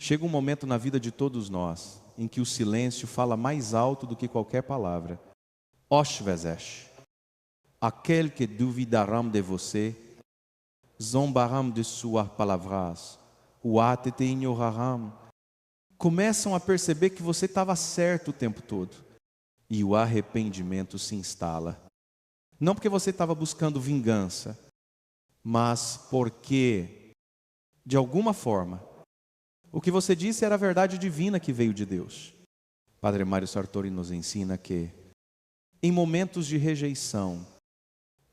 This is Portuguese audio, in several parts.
Chega um momento na vida de todos nós em que o silêncio fala mais alto do que qualquer palavra. Osh vezesh. Aquele que duvidarão de você, zombarão de suas palavras, o ate te ignorarão. Começam a perceber que você estava certo o tempo todo. E o arrependimento se instala. Não porque você estava buscando vingança, mas porque, de alguma forma, o que você disse era a verdade divina que veio de Deus. Padre Mário Sartori nos ensina que, em momentos de rejeição,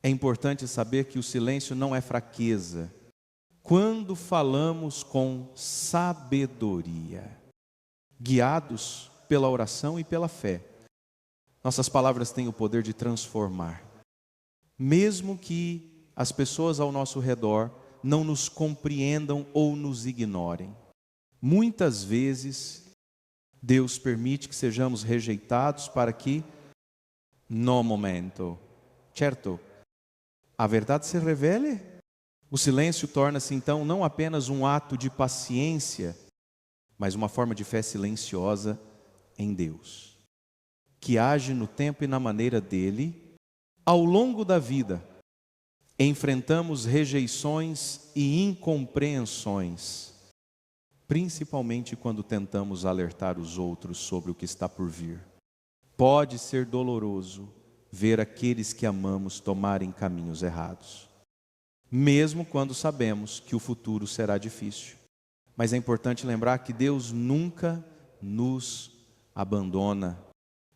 é importante saber que o silêncio não é fraqueza. Quando falamos com sabedoria, guiados pela oração e pela fé, nossas palavras têm o poder de transformar. Mesmo que as pessoas ao nosso redor não nos compreendam ou nos ignorem. Muitas vezes, Deus permite que sejamos rejeitados para que, no momento, certo, a verdade se revele. O silêncio torna-se então não apenas um ato de paciência, mas uma forma de fé silenciosa em Deus, que age no tempo e na maneira dele. Ao longo da vida, enfrentamos rejeições e incompreensões, principalmente quando tentamos alertar os outros sobre o que está por vir. Pode ser doloroso ver aqueles que amamos tomarem caminhos errados, mesmo quando sabemos que o futuro será difícil. Mas é importante lembrar que Deus nunca nos abandona.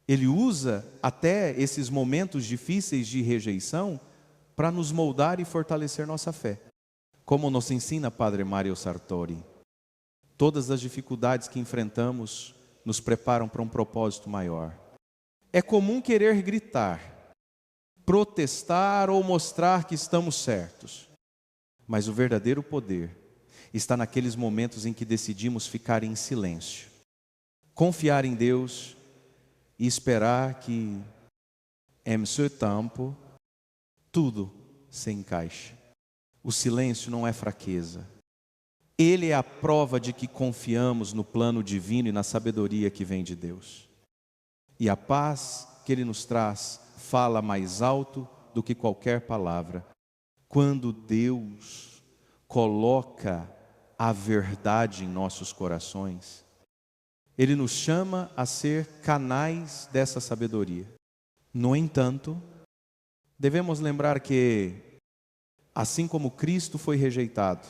Ele usa até esses momentos difíceis de rejeição para nos moldar e fortalecer nossa fé. Como nos ensina Padre Mário Sartori, todas as dificuldades que enfrentamos nos preparam para um propósito maior. É comum querer gritar, protestar ou mostrar que estamos certos. Mas o verdadeiro poder está naqueles momentos em que decidimos ficar em silêncio, confiar em Deus e esperar que, em seu tempo, tudo se encaixe. O silêncio não é fraqueza. Ele é a prova de que confiamos no plano divino e na sabedoria que vem de Deus. E a paz que Ele nos traz fala mais alto do que qualquer palavra. Quando Deus coloca a verdade em nossos corações, Ele nos chama a ser canais dessa sabedoria. No entanto, devemos lembrar que, assim como Cristo foi rejeitado,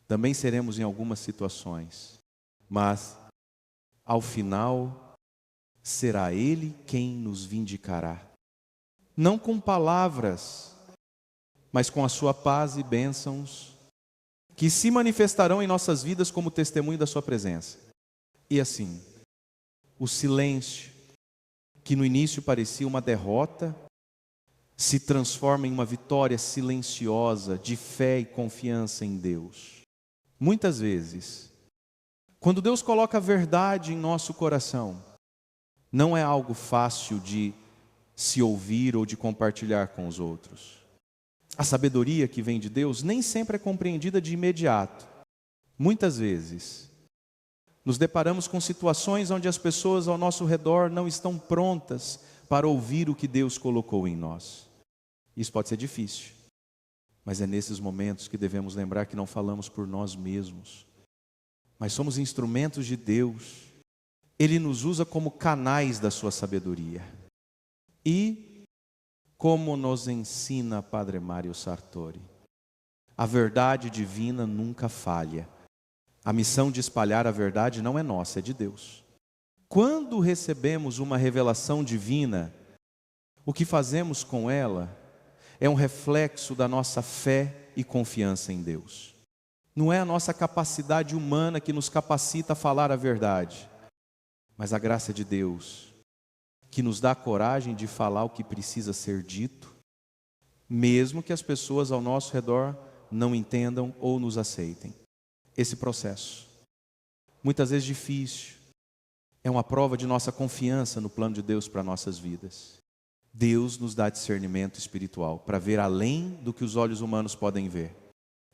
também seremos em algumas situações, mas, ao final, será Ele quem nos vindicará. Não com palavras, mas com a sua paz e bênçãos, que se manifestarão em nossas vidas como testemunho da sua presença. E assim, o silêncio, que no início parecia uma derrota, se transforma em uma vitória silenciosa de fé e confiança em Deus. Muitas vezes, quando Deus coloca a verdade em nosso coração, não é algo fácil de se ouvir ou de compartilhar com os outros. A sabedoria que vem de Deus nem sempre é compreendida de imediato. Muitas vezes, nos deparamos com situações onde as pessoas ao nosso redor não estão prontas para ouvir o que Deus colocou em nós. Isso pode ser difícil, mas é nesses momentos que devemos lembrar que não falamos por nós mesmos, mas somos instrumentos de Deus. Ele nos usa como canais da sua sabedoria. E, como nos ensina Padre Mário Sartori, a verdade divina nunca falha. A missão de espalhar a verdade não é nossa, é de Deus. Quando recebemos uma revelação divina, o que fazemos com ela é um reflexo da nossa fé e confiança em Deus. Não é a nossa capacidade humana que nos capacita a falar a verdade, mas a graça de Deus, que nos dá a coragem de falar o que precisa ser dito, mesmo que as pessoas ao nosso redor não entendam ou nos aceitem. Esse processo, muitas vezes difícil, é uma prova de nossa confiança no plano de Deus para nossas vidas. Deus nos dá discernimento espiritual para ver além do que os olhos humanos podem ver.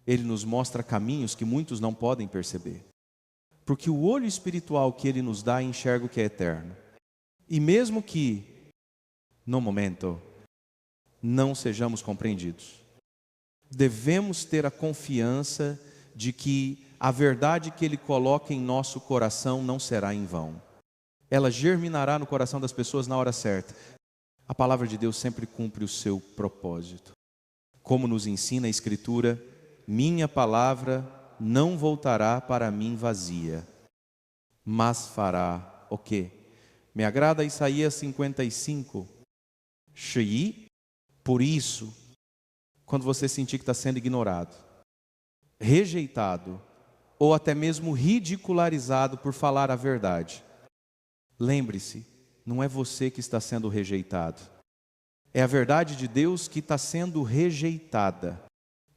Ele nos mostra caminhos que muitos não podem perceber. Porque o olho espiritual que Ele nos dá enxerga o que é eterno. E mesmo que, no momento, não sejamos compreendidos, devemos ter a confiança de que a verdade que Ele coloca em nosso coração não será em vão. Ela germinará no coração das pessoas na hora certa. A palavra de Deus sempre cumpre o seu propósito. Como nos ensina a Escritura, minha palavra não voltará para mim vazia, mas fará o quê? Me agrada Isaías 55. Shei, por isso, quando você sentir que está sendo ignorado, rejeitado, ou até mesmo ridicularizado por falar a verdade, lembre-se, não é você que está sendo rejeitado. É a verdade de Deus que está sendo rejeitada.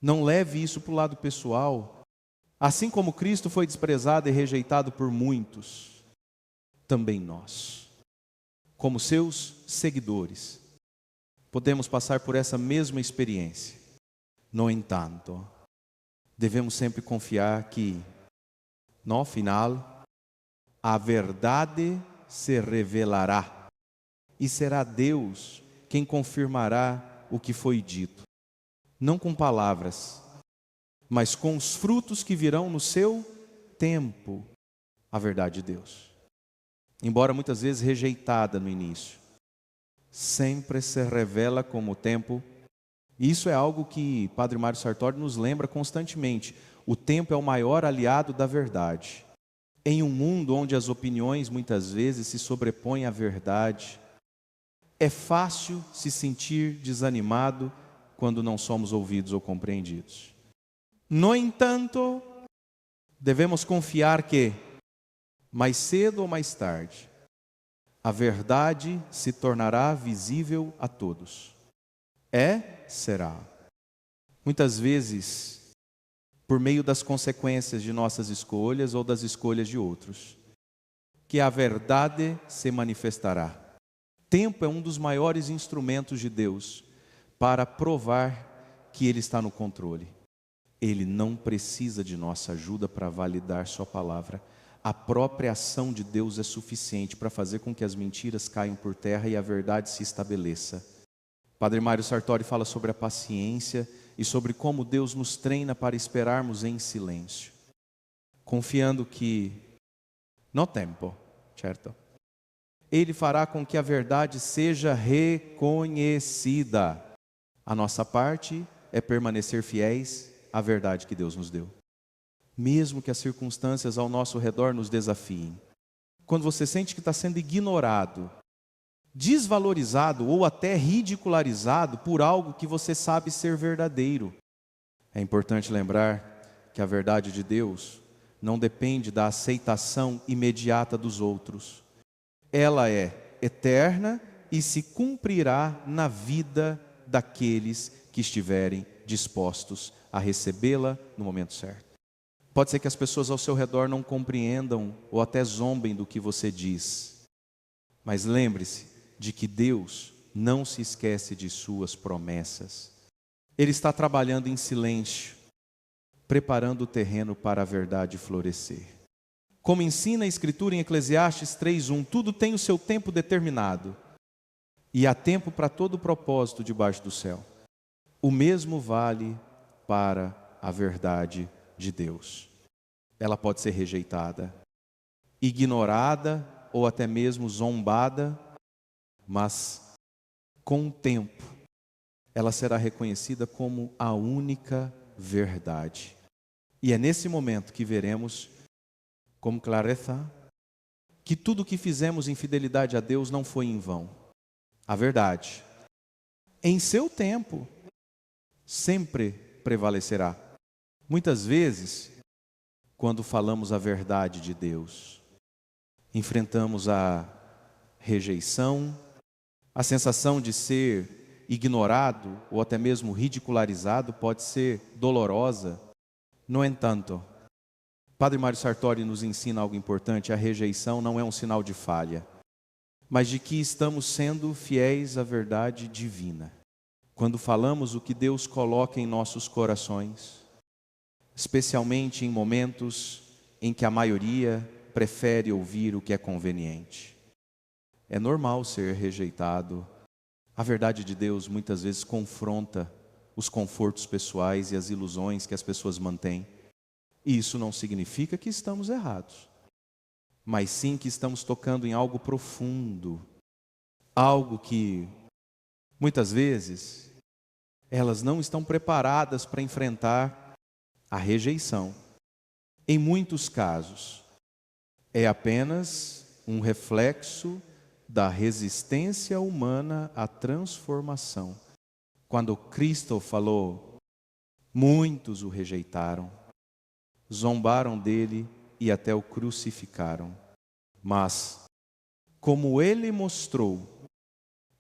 Não leve isso para o lado pessoal. Assim como Cristo foi desprezado e rejeitado por muitos, também nós, como seus seguidores, podemos passar por essa mesma experiência. No entanto, devemos sempre confiar que, no final, a verdade se revelará e será Deus quem confirmará o que foi dito, não com palavras, mas com os frutos que virão no seu tempo, a verdade de Deus. Embora muitas vezes rejeitada no início, sempre se revela com o tempo. Isso é algo que Padre Mário Sartori nos lembra constantemente. O tempo é o maior aliado da verdade. Em um mundo onde as opiniões muitas vezes se sobrepõem à verdade, é fácil se sentir desanimado quando não somos ouvidos ou compreendidos. No entanto, devemos confiar que, mais cedo ou mais tarde, a verdade se tornará visível a todos. Será. Muitas vezes, por meio das consequências de nossas escolhas ou das escolhas de outros, que a verdade se manifestará. Tempo é um dos maiores instrumentos de Deus para provar que Ele está no controle. Ele não precisa de nossa ajuda para validar sua palavra. A própria ação de Deus é suficiente para fazer com que as mentiras caiam por terra e a verdade se estabeleça. Padre Mário Sartori fala sobre a paciência e sobre como Deus nos treina para esperarmos em silêncio, confiando que, no tempo, certo? Ele fará com que a verdade seja reconhecida. A nossa parte é permanecer fiéis à verdade que Deus nos deu, mesmo que as circunstâncias ao nosso redor nos desafiem. Quando você sente que está sendo ignorado, desvalorizado ou até ridicularizado por algo que você sabe ser verdadeiro, é importante lembrar que a verdade de Deus não depende da aceitação imediata dos outros. Ela é eterna e se cumprirá na vida daqueles que estiverem dispostos a recebê-la no momento certo. Pode ser que as pessoas ao seu redor não compreendam ou até zombem do que você diz, mas lembre-se de que Deus não se esquece de suas promessas. Ele está trabalhando em silêncio, preparando o terreno para a verdade florescer. Como ensina a Escritura em Eclesiastes 3:1, tudo tem o seu tempo determinado, e há tempo para todo propósito debaixo do céu. O mesmo vale para a verdade de Deus. Ela pode ser rejeitada, ignorada ou até mesmo zombada, mas com o tempo ela será reconhecida como a única verdade. E é nesse momento que veremos com clareza que tudo o que fizemos em fidelidade a Deus não foi em vão. A verdade, em seu tempo, sempre prevalecerá. Muitas vezes, quando falamos a verdade de Deus, enfrentamos a rejeição, a sensação de ser ignorado ou até mesmo ridicularizado pode ser dolorosa. No entanto, Padre Mário Sartori nos ensina algo importante: a rejeição não é um sinal de falha, mas de que estamos sendo fiéis à verdade divina. Quando falamos o que Deus coloca em nossos corações, especialmente em momentos em que a maioria prefere ouvir o que é conveniente. É normal ser rejeitado. A verdade de Deus muitas vezes confronta os confortos pessoais e as ilusões que as pessoas mantêm. E isso não significa que estamos errados, mas sim que estamos tocando em algo profundo, algo que muitas vezes elas não estão preparadas para enfrentar a rejeição. Em muitos casos, é apenas um reflexo da resistência humana à transformação. Quando Cristo falou, muitos o rejeitaram, zombaram dele e até o crucificaram. Mas, como ele mostrou,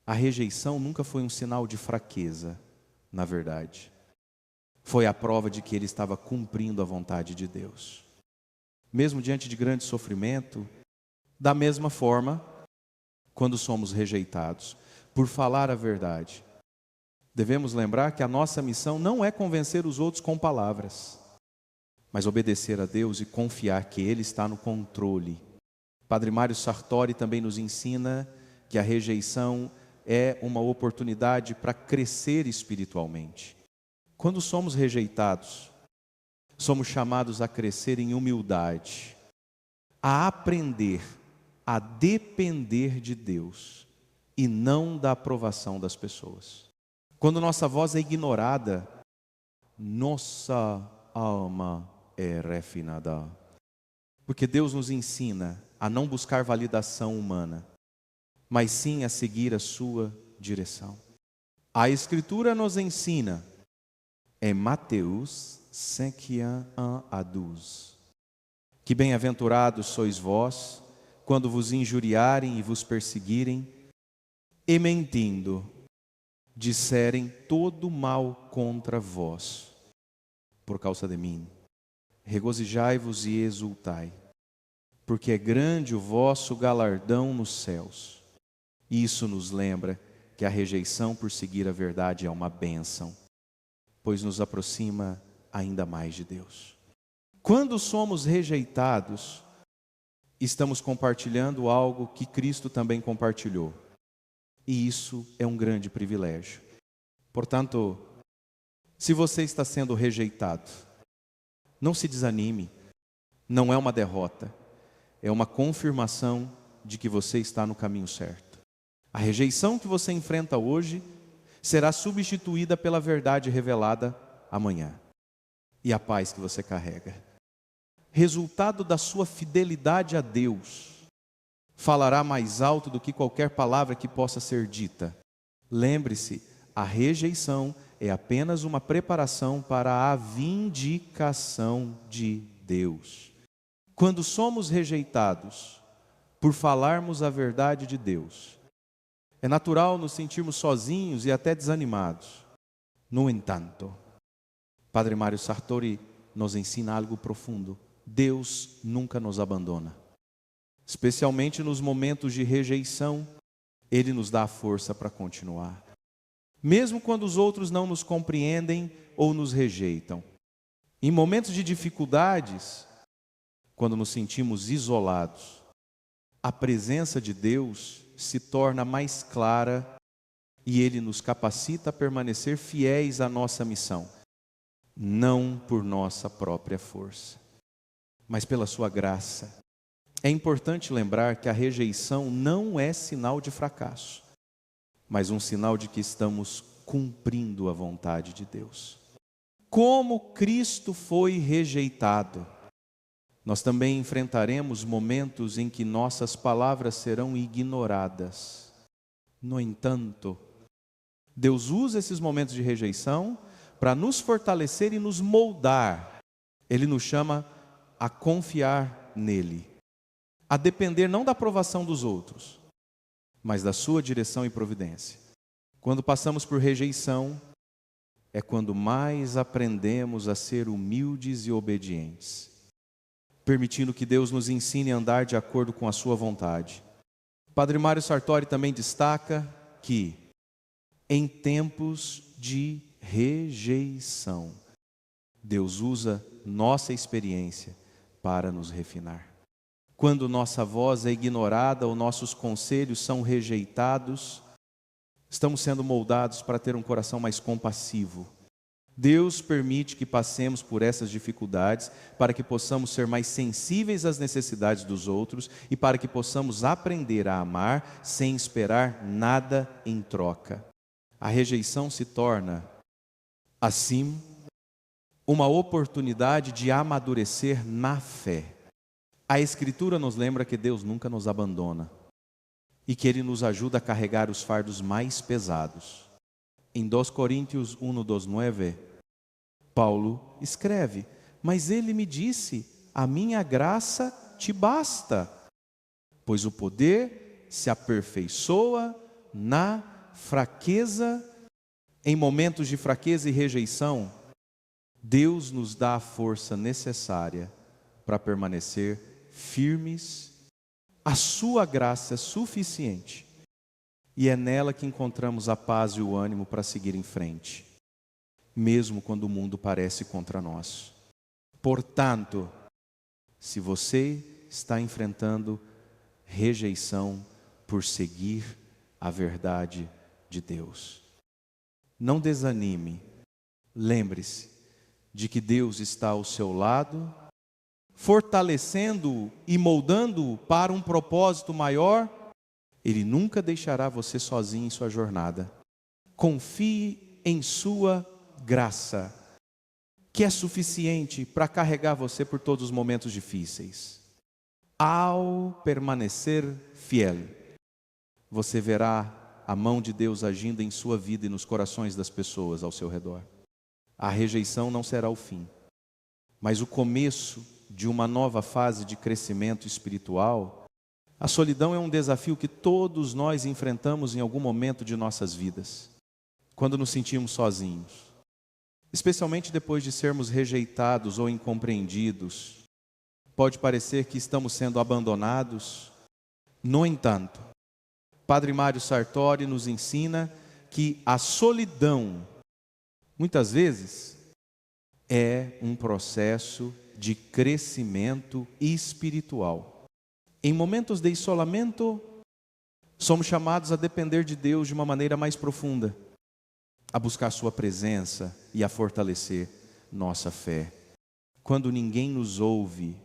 a rejeição nunca foi um sinal de fraqueza, na verdade. Foi a prova de que ele estava cumprindo a vontade de Deus. Mesmo diante de grande sofrimento, da mesma forma, quando somos rejeitados por falar a verdade, devemos lembrar que a nossa missão não é convencer os outros com palavras, mas obedecer a Deus e confiar que Ele está no controle. Padre Mário Sartori também nos ensina que a rejeição é uma oportunidade para crescer espiritualmente. Quando somos rejeitados, somos chamados a crescer em humildade, a aprender a depender de Deus e não da aprovação das pessoas. Quando nossa voz é ignorada, nossa alma é refinada. Porque Deus nos ensina a não buscar validação humana, mas sim a seguir a sua direção. A Escritura nos ensina, em Mateus 5:1-12, que bem-aventurados sois vós, quando vos injuriarem e vos perseguirem, e mentindo, disserem todo mal contra vós, por causa de mim. Regozijai-vos e exultai, porque é grande o vosso galardão nos céus. Isso nos lembra que a rejeição por seguir a verdade é uma bênção, pois nos aproxima ainda mais de Deus. Quando somos rejeitados, estamos compartilhando algo que Cristo também compartilhou. E isso é um grande privilégio. Portanto, se você está sendo rejeitado, não se desanime. Não é uma derrota, é uma confirmação de que você está no caminho certo. A rejeição que você enfrenta hoje será substituída pela verdade revelada amanhã. E a paz que você carrega, resultado da sua fidelidade a Deus, falará mais alto do que qualquer palavra que possa ser dita. Lembre-se, a rejeição é apenas uma preparação para a vindicação de Deus. Quando somos rejeitados por falarmos a verdade de Deus, é natural nos sentirmos sozinhos e até desanimados. No entanto, Padre Mário Sartori nos ensina algo profundo. Deus nunca nos abandona. Especialmente nos momentos de rejeição, Ele nos dá a força para continuar. Mesmo quando os outros não nos compreendem ou nos rejeitam. Em momentos de dificuldades, quando nos sentimos isolados, a presença de Deus se torna mais clara e Ele nos capacita a permanecer fiéis à nossa missão, não por nossa própria força, mas pela sua graça. É importante lembrar que a rejeição não é sinal de fracasso, mas um sinal de que estamos cumprindo a vontade de Deus. Como Cristo foi rejeitado, nós também enfrentaremos momentos em que nossas palavras serão ignoradas. No entanto, Deus usa esses momentos de rejeição para nos fortalecer e nos moldar. Ele nos chama a confiar nele, a depender não da aprovação dos outros, mas da sua direção e providência. Quando passamos por rejeição, é quando mais aprendemos a ser humildes e obedientes, permitindo que Deus nos ensine a andar de acordo com a sua vontade. Padre Mário Sartori também destaca que, em tempos de rejeição, Deus usa nossa experiência para nos refinar. Quando nossa voz é ignorada ou nossos conselhos são rejeitados, estamos sendo moldados para ter um coração mais compassivo. Deus permite que passemos por essas dificuldades para que possamos ser mais sensíveis às necessidades dos outros e para que possamos aprender a amar sem esperar nada em troca. A rejeição se torna, assim, uma oportunidade de amadurecer na fé. A Escritura nos lembra que Deus nunca nos abandona e que Ele nos ajuda a carregar os fardos mais pesados. Em 2 Coríntios 1:9, Paulo escreve: mas Ele me disse, a minha graça te basta, pois o poder se aperfeiçoa na fraqueza. Em momentos de fraqueza e rejeição, Deus nos dá a força necessária para permanecer firmes. A sua graça é suficiente e é nela que encontramos a paz e o ânimo para seguir em frente, mesmo quando o mundo parece contra nós. Portanto, se você está enfrentando rejeição por seguir a verdade de Deus, não desanime. Lembre-se de que Deus está ao seu lado, fortalecendo-o e moldando-o para um propósito maior. Ele nunca deixará você sozinho em sua jornada. Confie em sua graça, que é suficiente para carregar você por todos os momentos difíceis. Ao permanecer fiel, você verá a mão de Deus agindo em sua vida e nos corações das pessoas ao seu redor. A rejeição não será o fim, mas o começo de uma nova fase de crescimento espiritual. A solidão é um desafio que todos nós enfrentamos em algum momento de nossas vidas, quando nos sentimos sozinhos, especialmente depois de sermos rejeitados ou incompreendidos. Pode parecer que estamos sendo abandonados. No entanto, Padre Mário Sartori nos ensina que a solidão, muitas vezes, é um processo de crescimento espiritual. Em momentos de isolamento, somos chamados a depender de Deus de uma maneira mais profunda, a buscar sua presença e a fortalecer nossa fé. Quando ninguém nos ouve,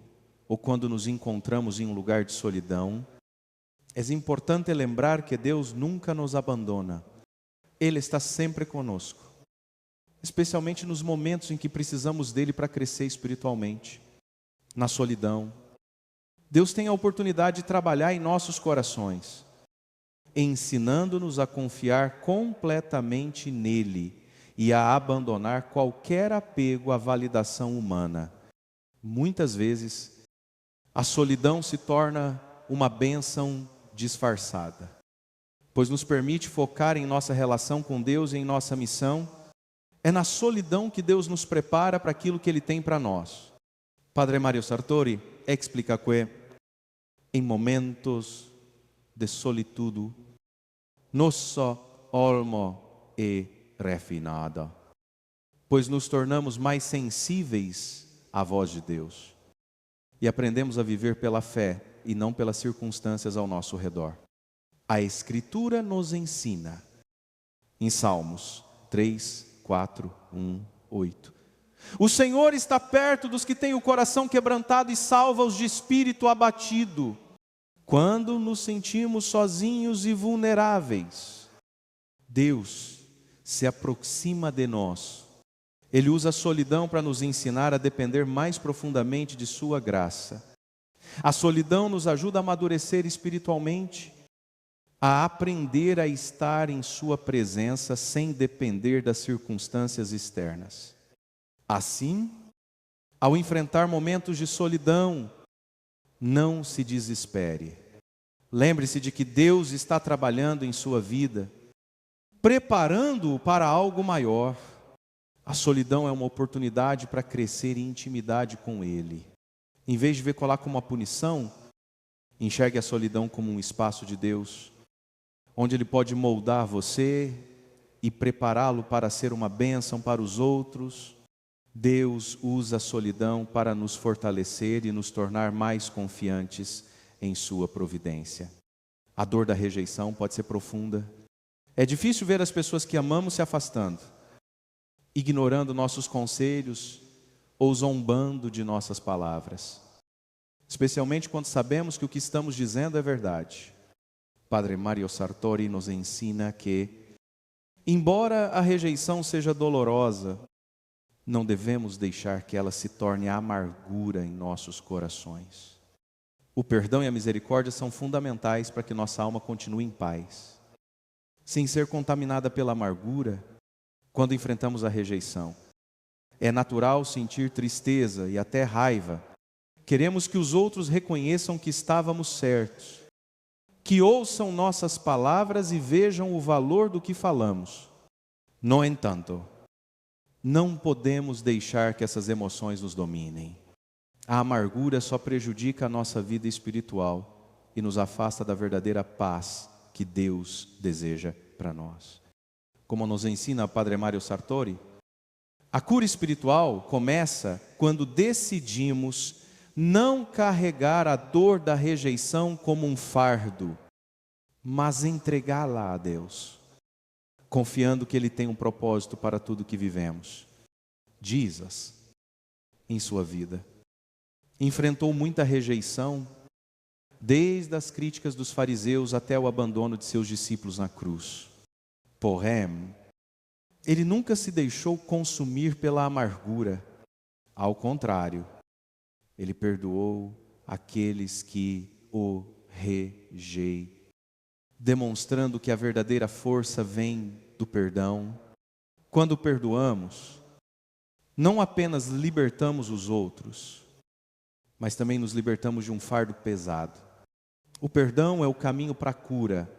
ou quando nos encontramos em um lugar de solidão, é importante lembrar que Deus nunca nos abandona. Ele está sempre conosco, especialmente nos momentos em que precisamos dele para crescer espiritualmente. Na solidão, Deus tem a oportunidade de trabalhar em nossos corações, ensinando-nos a confiar completamente nele e a abandonar qualquer apego à validação humana. Muitas vezes, a solidão se torna uma bênção disfarçada, pois nos permite focar em nossa relação com Deus e em nossa missão. É na solidão que Deus nos prepara para aquilo que Ele tem para nós. Padre Mário Sartori explica que em momentos de solitude, nossa alma é refinada, pois nos tornamos mais sensíveis à voz de Deus e aprendemos a viver pela fé e não pelas circunstâncias ao nosso redor. A Escritura nos ensina, em Salmos 3, 4, 1, 8. O Senhor está perto dos que têm o coração quebrantado e salva-os de espírito abatido. Quando nos sentimos sozinhos e vulneráveis, Deus se aproxima de nós. Ele usa a solidão para nos ensinar a depender mais profundamente de sua graça. A solidão nos ajuda a amadurecer espiritualmente, a aprender a estar em sua presença sem depender das circunstâncias externas. Assim, ao enfrentar momentos de solidão, não se desespere. Lembre-se de que Deus está trabalhando em sua vida, preparando-o para algo maior. A solidão é uma oportunidade para crescer em intimidade com Ele. Em vez de ver colar como uma punição, enxergue a solidão como um espaço de Deus, onde Ele pode moldar você e prepará-lo para ser uma bênção para os outros. Deus usa a solidão para nos fortalecer e nos tornar mais confiantes em sua providência. A dor da rejeição pode ser profunda. É difícil ver as pessoas que amamos se afastando, ignorando nossos conselhos ou zombando de nossas palavras. Especialmente quando sabemos que o que estamos dizendo é verdade. Padre Mario Sartori nos ensina que, embora a rejeição seja dolorosa, não devemos deixar que ela se torne amargura em nossos corações. O perdão e a misericórdia são fundamentais para que nossa alma continue em paz, sem ser contaminada pela amargura quando enfrentamos a rejeição. É natural sentir tristeza e até raiva. Queremos que os outros reconheçam que estávamos certos, que ouçam nossas palavras e vejam o valor do que falamos. No entanto, não podemos deixar que essas emoções nos dominem. A amargura só prejudica a nossa vida espiritual e nos afasta da verdadeira paz que Deus deseja para nós. Como nos ensina Padre Mario Sartori, a cura espiritual começa quando decidimos não carregar a dor da rejeição como um fardo, mas entregá-la a Deus, confiando que Ele tem um propósito para tudo que vivemos. Jesus, em sua vida, enfrentou muita rejeição, desde as críticas dos fariseus até o abandono de seus discípulos na cruz. Porém, Ele nunca se deixou consumir pela amargura. Ao contrário, Ele perdoou aqueles que o rejeitam, demonstrando que a verdadeira força vem do perdão. Quando perdoamos, não apenas libertamos os outros, mas também nos libertamos de um fardo pesado. O perdão é o caminho para a cura,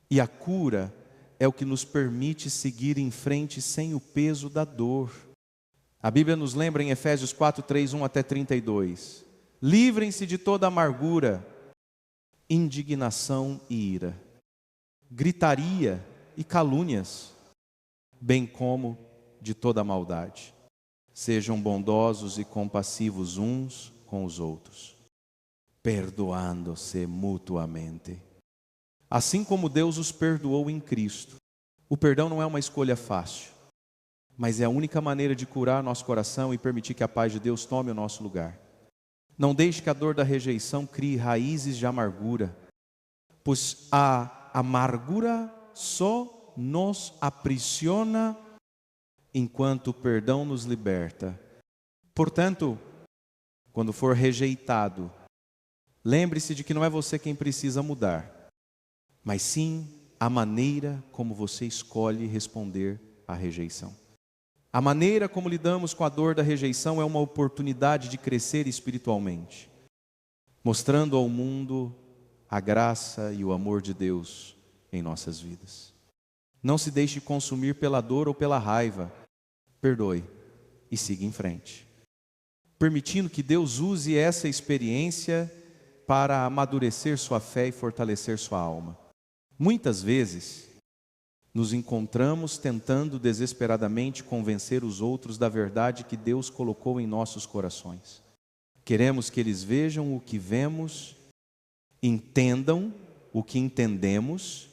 e a cura é o que nos permite seguir em frente sem o peso da dor. A Bíblia nos lembra em Efésios 4, 3, 1 até 32. Livrem-se de toda amargura, indignação e ira, gritaria e calúnias, bem como de toda maldade. Sejam bondosos e compassivos uns com os outros, perdoando-se mutuamente, assim como Deus os perdoou em Cristo. O perdão não é uma escolha fácil, mas é a única maneira de curar nosso coração e permitir que a paz de Deus tome o nosso lugar. Não deixe que a dor da rejeição crie raízes de amargura, pois a amargura só nos aprisiona enquanto o perdão nos liberta. Portanto, quando for rejeitado, lembre-se de que não é você quem precisa mudar, mas sim a maneira como você escolhe responder à rejeição. A maneira como lidamos com a dor da rejeição é uma oportunidade de crescer espiritualmente, mostrando ao mundo a graça e o amor de Deus em nossas vidas. Não se deixe consumir pela dor ou pela raiva. Perdoe e siga em frente, permitindo que Deus use essa experiência para amadurecer sua fé e fortalecer sua alma. Muitas vezes, nos encontramos tentando desesperadamente convencer os outros da verdade que Deus colocou em nossos corações. Queremos que eles vejam o que vemos, entendam o que entendemos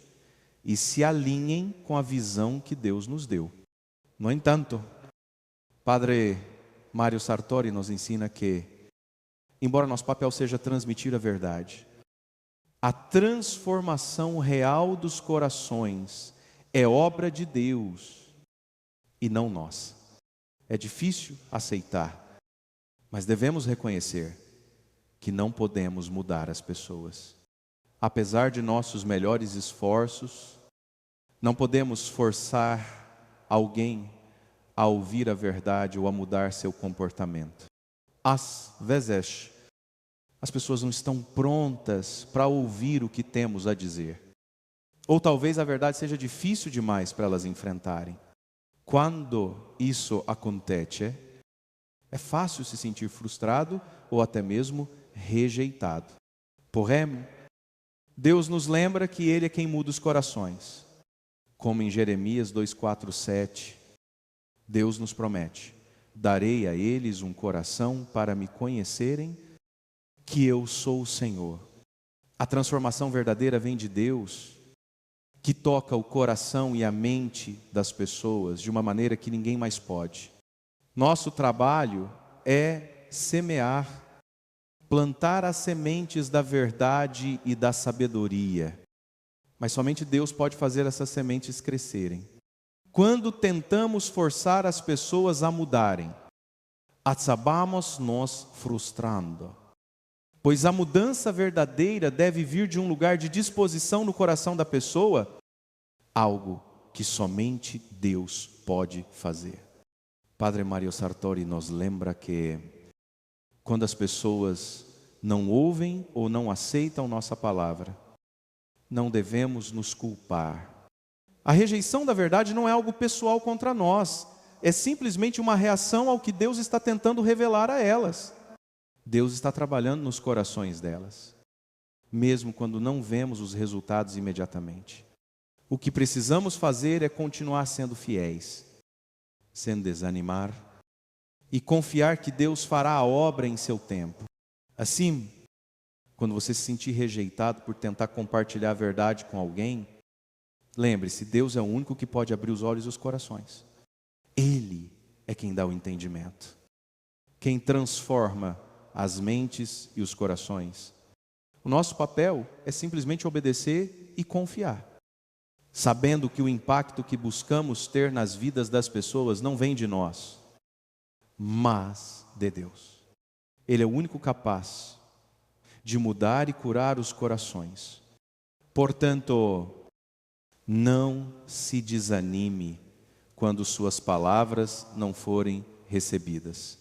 e se alinhem com a visão que Deus nos deu. No entanto, Padre Mario Sartori nos ensina que, embora nosso papel seja transmitir a verdade, a transformação real dos corações é obra de Deus e não nossa. É difícil aceitar, mas devemos reconhecer que não podemos mudar as pessoas. Apesar de nossos melhores esforços, não podemos forçar alguém a ouvir a verdade ou a mudar seu comportamento. Às vezes, as pessoas não estão prontas para ouvir o que temos a dizer. Ou talvez a verdade seja difícil demais para elas enfrentarem. Quando isso acontece, é fácil se sentir frustrado ou até mesmo rejeitado. Porém, Deus nos lembra que Ele é quem muda os corações. Como em Jeremias 2:4-7, Deus nos promete: darei a eles um coração para me conhecerem que eu sou o Senhor. A transformação verdadeira vem de Deus, que toca o coração e a mente das pessoas de uma maneira que ninguém mais pode. Nosso trabalho é semear, plantar as sementes da verdade e da sabedoria. Mas somente Deus pode fazer essas sementes crescerem. Quando tentamos forçar as pessoas a mudarem, acabamos nos frustrando. Pois a mudança verdadeira deve vir de um lugar de disposição no coração da pessoa, algo que somente Deus pode fazer. Padre Mário Sartori nos lembra que quando as pessoas não ouvem ou não aceitam nossa palavra, não devemos nos culpar. A rejeição da verdade não é algo pessoal contra nós, é simplesmente uma reação ao que Deus está tentando revelar a elas. Deus está trabalhando nos corações delas, mesmo quando não vemos os resultados imediatamente. O que precisamos fazer é continuar sendo fiéis, sem desanimar, e confiar que Deus fará a obra em seu tempo. Assim, quando você se sentir rejeitado por tentar compartilhar a verdade com alguém, lembre-se, Deus é o único que pode abrir os olhos e os corações. Ele é quem dá o entendimento, quem transforma as mentes e os corações. O nosso papel é simplesmente obedecer e confiar, sabendo que o impacto que buscamos ter nas vidas das pessoas não vem de nós, mas de Deus. Ele é o único capaz de mudar e curar os corações. Portanto, não se desanime quando suas palavras não forem recebidas.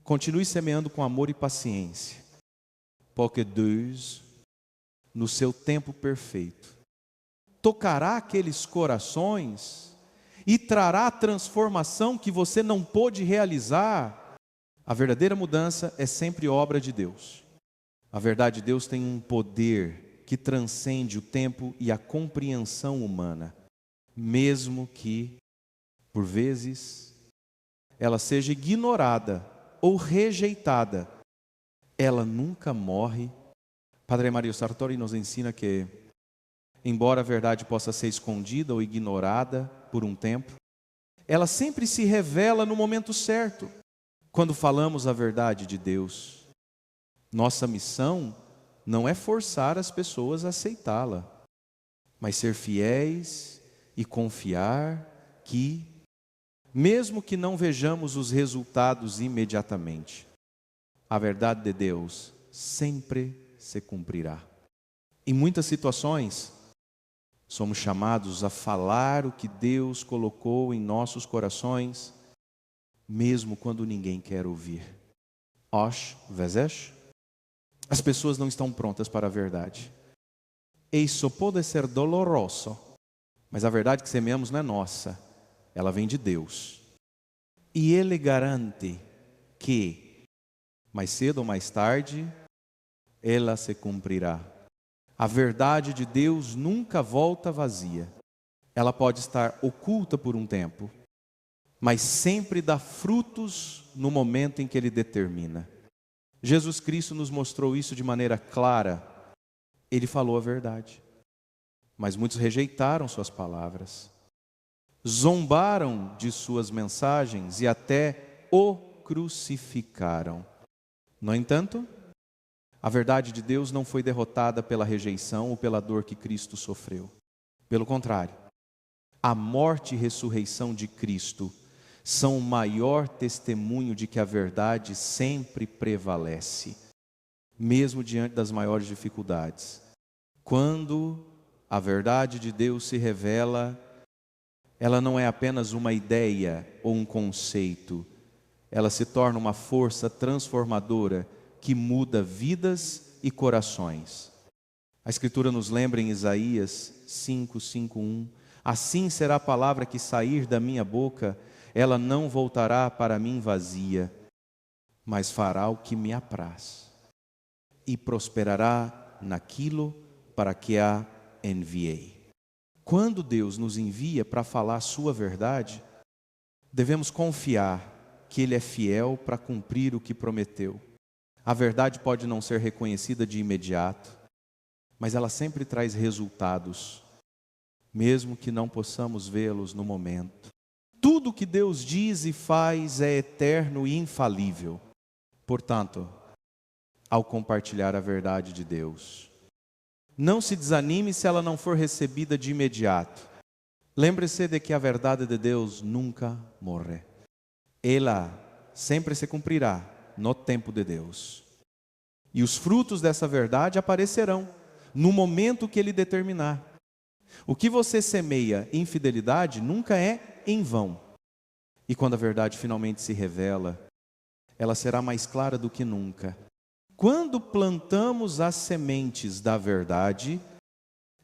Continue semeando com amor e paciência, porque Deus, no seu tempo perfeito, tocará aqueles corações e trará a transformação que você não pôde realizar. A verdadeira mudança é sempre obra de Deus. A verdade de Deus tem um poder que transcende o tempo e a compreensão humana, mesmo que, por vezes, ela seja ignorada ou rejeitada, ela nunca morre. Padre Mário Sartori nos ensina que, embora a verdade possa ser escondida ou ignorada por um tempo, ela sempre se revela no momento certo, quando falamos a verdade de Deus. Nossa missão não é forçar as pessoas a aceitá-la, mas ser fiéis e confiar que, mesmo que não vejamos os resultados imediatamente, a verdade de Deus sempre se cumprirá. Em muitas situações, somos chamados a falar o que Deus colocou em nossos corações, mesmo quando ninguém quer ouvir. Às vezes, as pessoas não estão prontas para a verdade. Isso pode ser doloroso, mas a verdade que semeamos não é nossa, ela vem de Deus. E Ele garante que, mais cedo ou mais tarde, ela se cumprirá. A verdade de Deus nunca volta vazia. Ela pode estar oculta por um tempo, mas sempre dá frutos no momento em que Ele determina. Jesus Cristo nos mostrou isso de maneira clara. Ele falou a verdade, mas muitos rejeitaram suas palavras, zombaram de suas mensagens e até o crucificaram. No entanto, a verdade de Deus não foi derrotada pela rejeição ou pela dor que Cristo sofreu. Pelo contrário, a morte e ressurreição de Cristo são o maior testemunho de que a verdade sempre prevalece, mesmo diante das maiores dificuldades. Quando a verdade de Deus se revela, ela não é apenas uma ideia ou um conceito, ela se torna uma força transformadora que muda vidas e corações. A Escritura nos lembra em Isaías 5:5:1: assim será a palavra que sair da minha boca, ela não voltará para mim vazia, mas fará o que me apraz, e prosperará naquilo para que a enviei. Quando Deus nos envia para falar a sua verdade, devemos confiar que Ele é fiel para cumprir o que prometeu. A verdade pode não ser reconhecida de imediato, mas ela sempre traz resultados, mesmo que não possamos vê-los no momento. Tudo que Deus diz e faz é eterno e infalível. Portanto, ao compartilhar a verdade de Deus, não se desanime se ela não for recebida de imediato. Lembre-se de que a verdade de Deus nunca morre. Ela sempre se cumprirá no tempo de Deus. E os frutos dessa verdade aparecerão no momento que Ele determinar. O que você semeia em fidelidade nunca é em vão. E quando a verdade finalmente se revela, ela será mais clara do que nunca. Quando plantamos as sementes da verdade,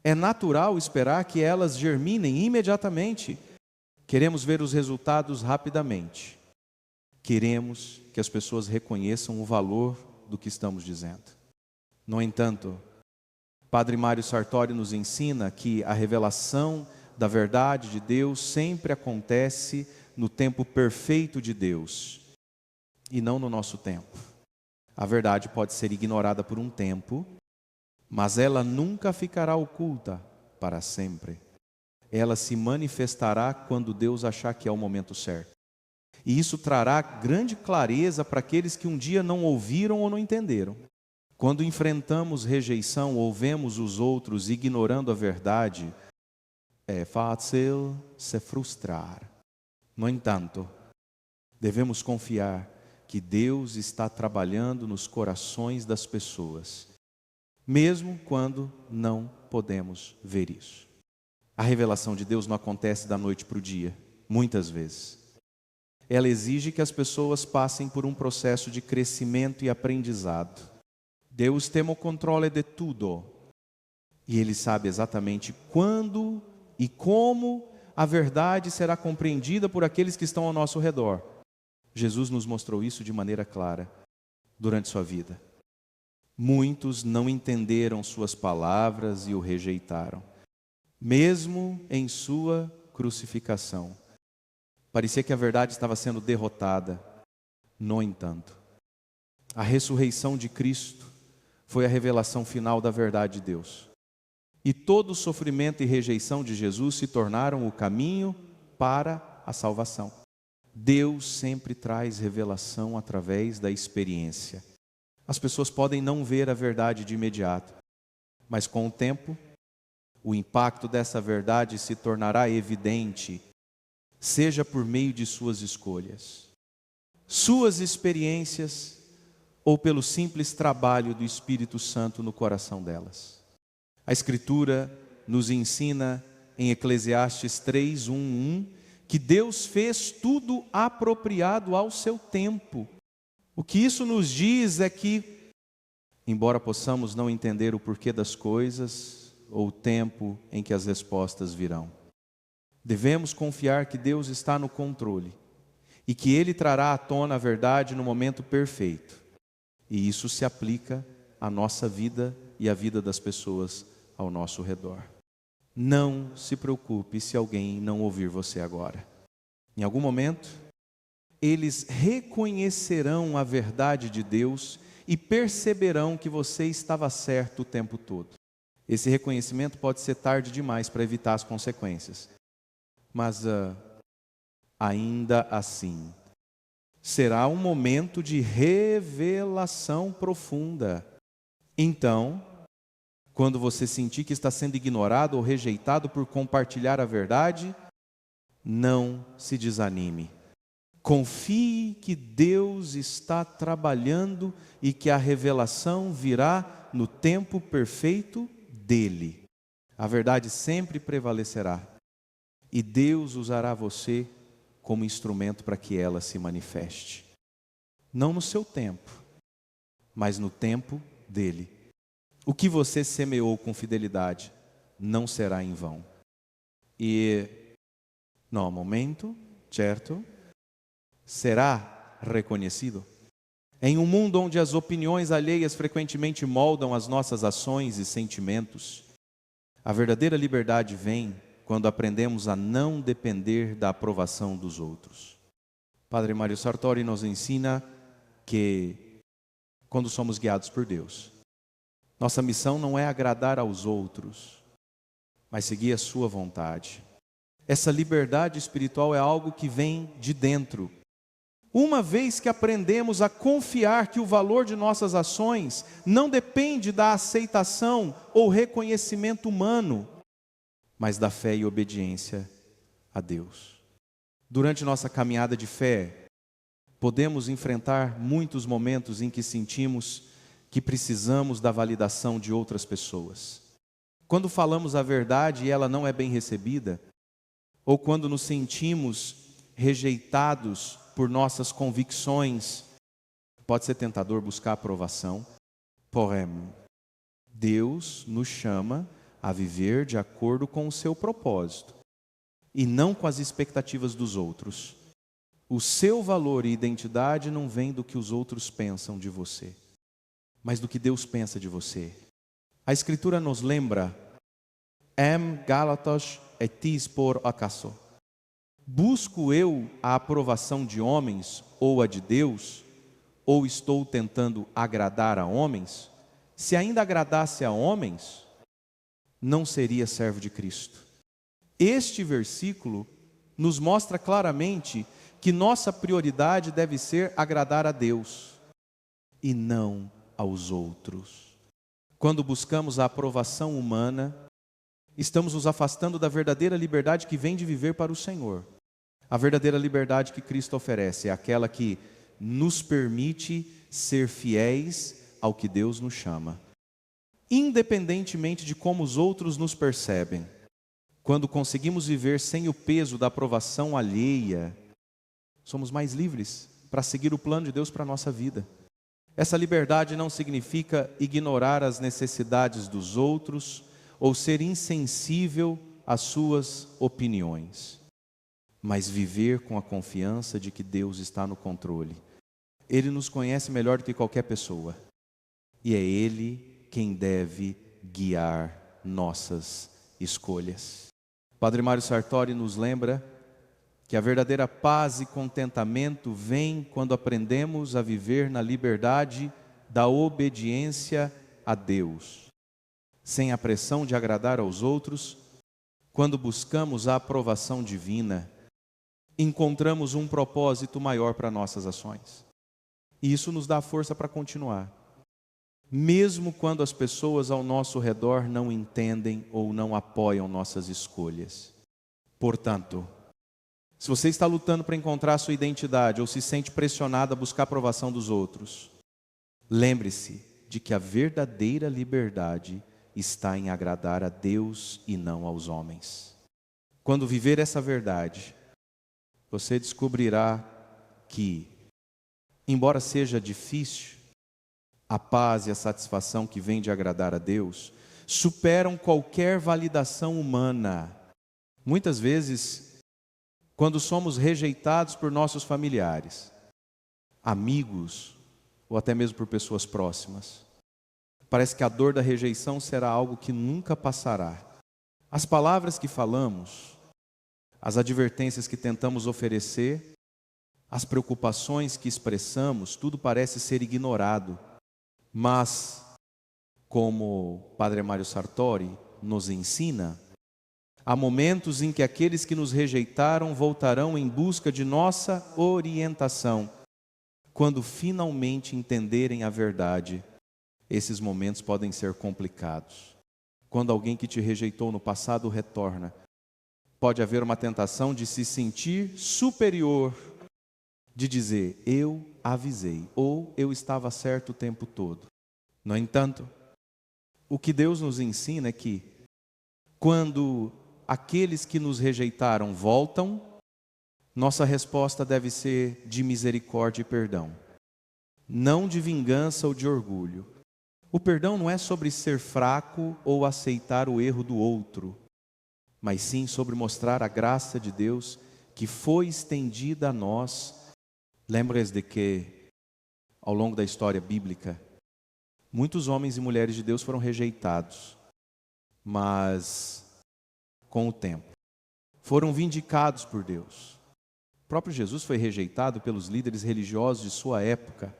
é natural esperar que elas germinem imediatamente. Queremos ver os resultados rapidamente. Queremos que as pessoas reconheçam o valor do que estamos dizendo. No entanto, Padre Mário Sartori nos ensina que a revelação da verdade de Deus sempre acontece no tempo perfeito de Deus e não no nosso tempo. A verdade pode ser ignorada por um tempo, mas ela nunca ficará oculta para sempre. Ela se manifestará quando Deus achar que é o momento certo. E isso trará grande clareza para aqueles que um dia não ouviram ou não entenderam. Quando enfrentamos rejeição ou vemos os outros ignorando a verdade, é fácil se frustrar. No entanto, devemos confiar que Deus está trabalhando nos corações das pessoas, mesmo quando não podemos ver isso. A revelação de Deus não acontece da noite para o dia, muitas vezes. Ela exige que as pessoas passem por um processo de crescimento e aprendizado. Deus tem o controle de tudo. E Ele sabe exatamente quando e como a verdade será compreendida por aqueles que estão ao nosso redor. Jesus nos mostrou isso de maneira clara durante sua vida. Muitos não entenderam suas palavras e o rejeitaram, mesmo em sua crucificação. Parecia que a verdade estava sendo derrotada. No entanto, a ressurreição de Cristo foi a revelação final da verdade de Deus. E todo o sofrimento e rejeição de Jesus se tornaram o caminho para a salvação. Deus sempre traz revelação através da experiência. As pessoas podem não ver a verdade de imediato, mas com o tempo, o impacto dessa verdade se tornará evidente, seja por meio de suas escolhas, suas experiências ou pelo simples trabalho do Espírito Santo no coração delas. A Escritura nos ensina em Eclesiastes 3:1 que Deus fez tudo apropriado ao seu tempo. O que isso nos diz é que, embora possamos não entender o porquê das coisas ou o tempo em que as respostas virão, devemos confiar que Deus está no controle e que Ele trará à tona a verdade no momento perfeito. E isso se aplica à nossa vida e à vida das pessoas ao nosso redor. Não se preocupe se alguém não ouvir você agora. Em algum momento, eles reconhecerão a verdade de Deus e perceberão que você estava certo o tempo todo. Esse reconhecimento pode ser tarde demais para evitar as consequências. Mas ainda assim, será um momento de revelação profunda. Então, quando você sentir que está sendo ignorado ou rejeitado por compartilhar a verdade, não se desanime. Confie que Deus está trabalhando e que a revelação virá no tempo perfeito dele. A verdade sempre prevalecerá. E Deus usará você como instrumento para que ela se manifeste. Não no seu tempo, mas no tempo dele. O que você semeou com fidelidade não será em vão. E no momento certo, será reconhecido. Em um mundo onde as opiniões alheias frequentemente moldam as nossas ações e sentimentos, a verdadeira liberdade vem quando aprendemos a não depender da aprovação dos outros. Padre Mário Sartori nos ensina que, quando somos guiados por Deus, nossa missão não é agradar aos outros, mas seguir a sua vontade. Essa liberdade espiritual é algo que vem de dentro. Uma vez que aprendemos a confiar que o valor de nossas ações não depende da aceitação ou reconhecimento humano, mas da fé e obediência a Deus. Durante nossa caminhada de fé, podemos enfrentar muitos momentos em que sentimos que precisamos da validação de outras pessoas. Quando falamos a verdade e ela não é bem recebida, ou quando nos sentimos rejeitados por nossas convicções, pode ser tentador buscar aprovação. Porém, Deus nos chama a viver de acordo com o seu propósito e não com as expectativas dos outros. O seu valor e identidade não vem do que os outros pensam de você, mas do que Deus pensa de você. A Escritura nos lembra: Em Gálatas etis por acaso. Busco eu a aprovação de homens ou a de Deus? Ou estou tentando agradar a homens? Se ainda agradasse a homens, não seria servo de Cristo. Este versículo nos mostra claramente que nossa prioridade deve ser agradar a Deus e não aos outros. Quando buscamos a aprovação humana, estamos nos afastando da verdadeira liberdade que vem de viver para o Senhor. A verdadeira liberdade que Cristo oferece é aquela que nos permite ser fiéis ao que Deus nos chama, independentemente de como os outros nos percebem. Quando conseguimos viver sem o peso da aprovação alheia, somos mais livres para seguir o plano de Deus para a nossa vida. Essa liberdade não significa ignorar as necessidades dos outros ou ser insensível às suas opiniões, mas viver com a confiança de que Deus está no controle. Ele nos conhece melhor do que qualquer pessoa, e é Ele quem deve guiar nossas escolhas. Padre Mário Sartori nos lembra que a verdadeira paz e contentamento vem quando aprendemos a viver na liberdade da obediência a Deus, sem a pressão de agradar aos outros. Quando buscamos a aprovação divina, encontramos um propósito maior para nossas ações. E isso nos dá força para continuar, mesmo quando as pessoas ao nosso redor não entendem ou não apoiam nossas escolhas. Portanto, se você está lutando para encontrar a sua identidade ou se sente pressionado a buscar a aprovação dos outros, lembre-se de que a verdadeira liberdade está em agradar a Deus e não aos homens. Quando viver essa verdade, você descobrirá que, embora seja difícil, a paz e a satisfação que vem de agradar a Deus superam qualquer validação humana. Muitas vezes, quando somos rejeitados por nossos familiares, amigos ou até mesmo por pessoas próximas, parece que a dor da rejeição será algo que nunca passará. As palavras que falamos, as advertências que tentamos oferecer, as preocupações que expressamos, tudo parece ser ignorado. Mas, como Padre Mário Sartori nos ensina, há momentos em que aqueles que nos rejeitaram voltarão em busca de nossa orientação. Quando finalmente entenderem a verdade, esses momentos podem ser complicados. Quando alguém que te rejeitou no passado retorna, pode haver uma tentação de se sentir superior, de dizer: eu avisei, ou eu estava certo o tempo todo. No entanto, o que Deus nos ensina é que, quando aqueles que nos rejeitaram voltam, nossa resposta deve ser de misericórdia e perdão, não de vingança ou de orgulho. O perdão não é sobre ser fraco ou aceitar o erro do outro, mas sim sobre mostrar a graça de Deus que foi estendida a nós. Lembra-se de que, ao longo da história bíblica, muitos homens e mulheres de Deus foram rejeitados, mas, com o tempo, foram vindicados por Deus. próprio Jesus foi rejeitado pelos líderes religiosos de sua época.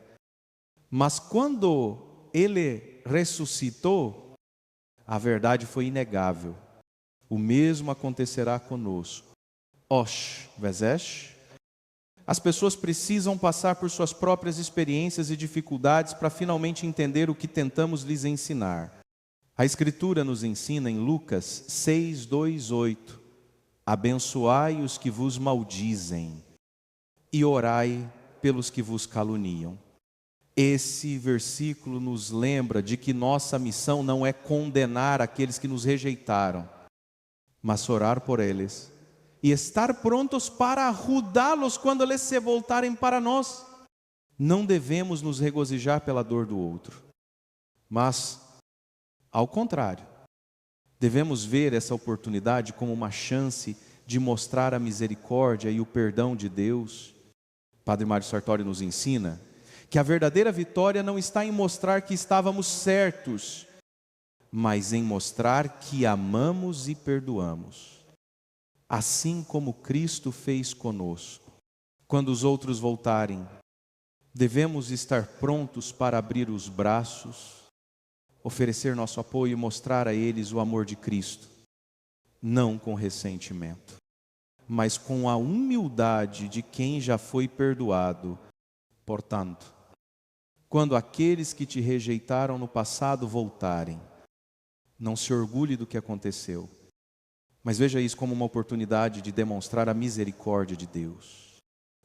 Mas quando ele ressuscitou, a verdade foi inegável. O mesmo acontecerá conosco. Osh, Vezesh. As pessoas precisam passar por suas próprias experiências e dificuldades para finalmente entender o que tentamos lhes ensinar. A Escritura nos ensina em Lucas 6, 2, 8: abençoai os que vos maldizem e orai pelos que vos caluniam. Esse versículo nos lembra de que nossa missão não é condenar aqueles que nos rejeitaram, mas orar por eles e estar prontos para ajudá-los quando eles se voltarem para nós. Não devemos nos regozijar pela dor do outro, mas, ao contrário, devemos ver essa oportunidade como uma chance de mostrar a misericórdia e o perdão de Deus. Padre Mário Sartori nos ensina que a verdadeira vitória não está em mostrar que estávamos certos, mas em mostrar que amamos e perdoamos, assim como Cristo fez conosco. Quando os outros voltarem, devemos estar prontos para abrir os braços, oferecer nosso apoio e mostrar a eles o amor de Cristo, não com ressentimento, mas com a humildade de quem já foi perdoado. Portanto, quando aqueles que te rejeitaram no passado voltarem, não se orgulhe do que aconteceu, mas veja isso como uma oportunidade de demonstrar a misericórdia de Deus.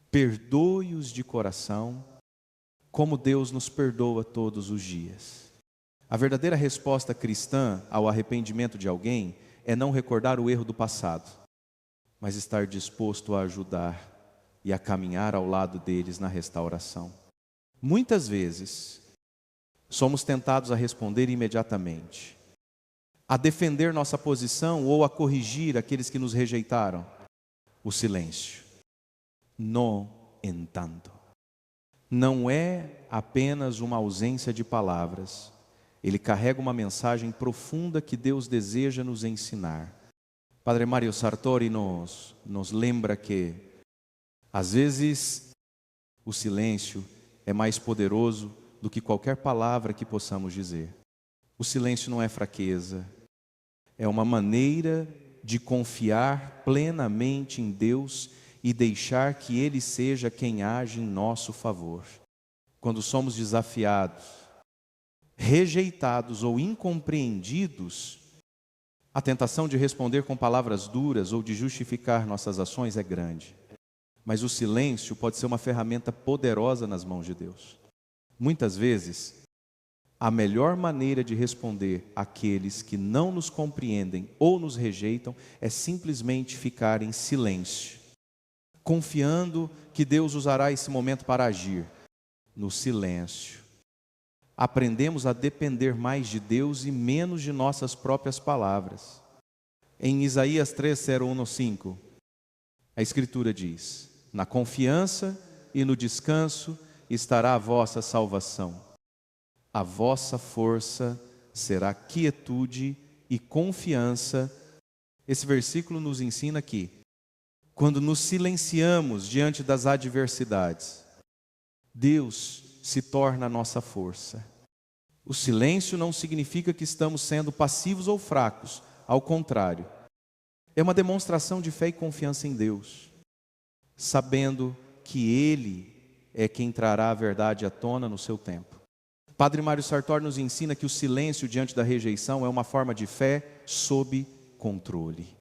Perdoe-os de coração, como Deus nos perdoa todos os dias. A verdadeira resposta cristã ao arrependimento de alguém é não recordar o erro do passado, mas estar disposto a ajudar e a caminhar ao lado deles na restauração. Muitas vezes, somos tentados a responder imediatamente, a defender nossa posição ou a corrigir aqueles que nos rejeitaram. O silêncio. No entanto, não é apenas uma ausência de palavras. Ele carrega uma mensagem profunda que Deus deseja nos ensinar. Padre Mário Sartori nos lembra que, às vezes, o silêncio é mais poderoso do que qualquer palavra que possamos dizer. O silêncio não é fraqueza, é uma maneira de confiar plenamente em Deus e deixar que Ele seja quem age em nosso favor. Quando somos desafiados, rejeitados ou incompreendidos, a tentação de responder com palavras duras ou de justificar nossas ações é grande. Mas o silêncio pode ser uma ferramenta poderosa nas mãos de Deus. Muitas vezes, a melhor maneira de responder àqueles que não nos compreendem ou nos rejeitam é simplesmente ficar em silêncio, confiando que Deus usará esse momento para agir. No silêncio, aprendemos a depender mais de Deus e menos de nossas próprias palavras. Em Isaías 3:1-5, a Escritura diz: na confiança e no descanso estará a vossa salvação. A vossa força será quietude e confiança. Esse versículo nos ensina que, quando nos silenciamos diante das adversidades, Deus se torna a nossa força. O silêncio não significa que estamos sendo passivos ou fracos, ao contrário. É uma demonstração de fé e confiança em Deus, sabendo que Ele é quem trará a verdade à tona no seu tempo. Padre Mário Sartori nos ensina que o silêncio diante da rejeição é uma forma de fé sob controle.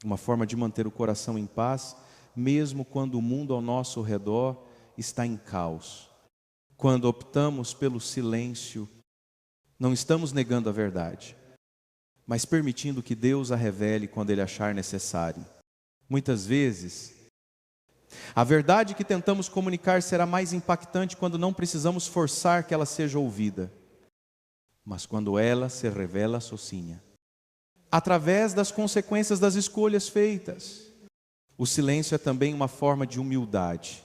Uma forma de manter o coração em paz, mesmo quando o mundo ao nosso redor está em caos. Quando optamos pelo silêncio, não estamos negando a verdade, mas permitindo que Deus a revele quando Ele achar necessário. Muitas vezes, a verdade que tentamos comunicar será mais impactante quando não precisamos forçar que ela seja ouvida, mas quando ela se revela sozinha, através das consequências das escolhas feitas. O silêncio é também uma forma de humildade.